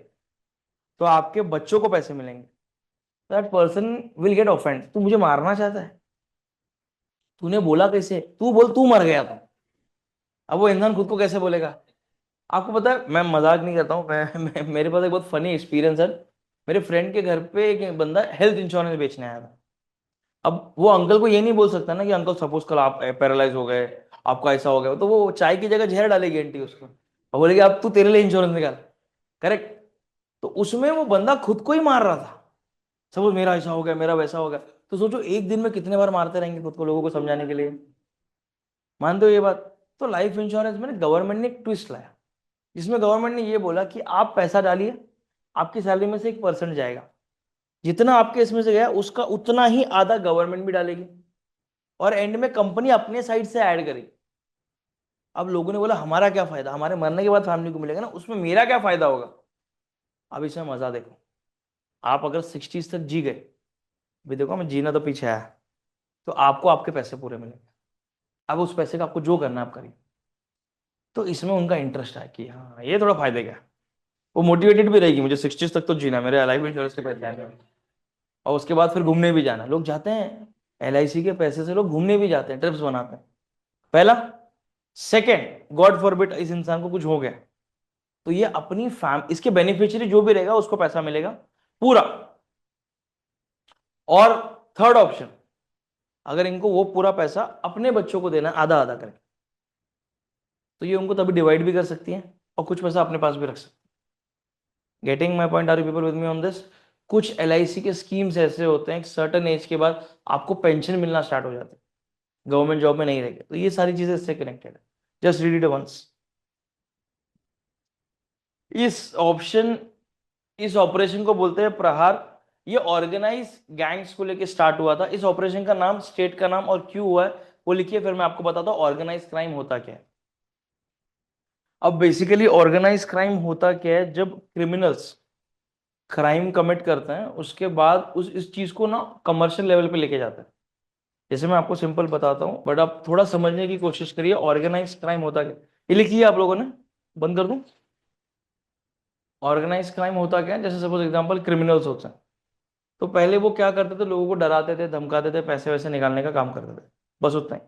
A: तो आपके बच्चों को पैसे मिलेंगे। That person will get offend, तू मुझे मारना चाहता है? तूने बोला कैसे? तू बोल तू मर गया था। अब वो इंसान खुद को कैसे बोलेगा? आपको पता है, मैं मजाक नहीं करता हूँ, मेरे पास एक बहुत फनी एक्सपीरियंस है। मेरे फ्रेंड के घर पे एक बंदा हेल्थ इंश्योरेंस बेचने आया था। अब वो अंकल को ये नहीं बोल सकता ना कि अंकल सपोज कल आप पैरालाइज हो गए, आपका ऐसा हो गया, तो वो चाय की जगह जहर डालेगी आंटी उसको, और बोलेगी अब तू तेरे लिए इंश्योरेंस निकाल। करेक्ट? तो उसमें वो बंदा खुद को ही मार रहा था। सपोज मेरा ऐसा हो गया, मेरा वैसा हो गया। तो सोचो एक दिन में कितने बार मारते रहेंगे खुद को लोगों को समझाने के लिए। मानते हो ये बात? तो लाइफ इंश्योरेंस में गवर्नमेंट ने एक ट्विस्ट लाया, जिसमें गवर्नमेंट ने ये बोला कि आप पैसा डालिए, आपकी सैलरी में से 1% जाएगा, जितना आपके इसमें से गया उसका उतना ही आधा गवर्नमेंट भी डालेगी, और एंड में कंपनी अपने साइड से ऐड करेगी। अब लोगों ने बोला हमारा क्या फायदा, हमारे मरने के बाद फैमिली को मिलेगा ना, उसमें मेरा क्या फायदा होगा? अब इसमें मजा देखो, आप अगर 60s तक जी गए, भी देखो मैं जीना तो पीछे आया, तो आपको आपके पैसे पूरे मिलेंगे। अब उस पैसे का आपको जो करना है आप करिए। तो इसमें उनका इंटरेस्ट है कि हाँ ये थोड़ा फायदे का है। वो मोटिवेटेड भी रहेगी, मुझे 60s तक तो जीना, मेरे लाइफ इंश्योरेंस के पैसे आने हैं। और उसके बाद फिर घूमने भी जाना, लोग जाते हैं LIC के पैसे से, लोग घूमने भी जाते हैं, ट्रिप्स बनाते हैं। पहला। सेकेंड, गॉड फॉरबिड इस इंसान को कुछ हो गया, तो ये अपनी इसके बेनिफिशियरी जो भी रहेगा उसको पैसा मिलेगा पूरा। और थर्ड ऑप्शन, अगर इनको वो पूरा पैसा अपने बच्चों को देना आधा आधा करके, तो ये उनको तभी डिवाइड भी कर सकती हैं, और कुछ पैसा अपने पास भी रख सकती है। Getting my point? Are you people with me on this? कुछ LIC के स्कीम्स ऐसे होते हैं, एक सर्टन एज के बाद आपको पेंशन मिलना स्टार्ट हो जाती है, गवर्नमेंट जॉब में नहीं रहेगा, तो ये सारी चीजें इससे कनेक्टेड है। Just read it once. इस ऑप्शन इस ऑपरेशन को बोलते हैं प्रहार। ये ऑर्गेनाइज गैंग्स को लेके स्टार्ट हुआ था। इस ऑपरेशन का नाम, स्टेट का नाम और क्यों हुआ है वो लिखिए, फिर मैं आपको बताता हूँ ऑर्गेनाइज क्राइम होता क्या है। अब बेसिकली ऑर्गेनाइज क्राइम होता क्या है, जब क्रिमिनल्स क्राइम कमिट करते हैं उसके बाद उस इस चीज को ना कमर्शियल लेवल पे लेके जाते हैं। जैसे मैं आपको सिंपल बताता हूँ, बट आप थोड़ा समझने की कोशिश करिए ऑर्गेनाइज क्राइम होता क्या। ये लिखिए आप लोगों ने, बंद कर दूं? ऑर्गेनाइज क्राइम होता क्या है, जैसे सपोज एग्जांपल क्रिमिनल्स होते हैं, तो पहले वो क्या करते थे, लोगों को डराते थे, धमकाते थे, पैसे वैसे निकालने का काम करते थे, बस उतना ही।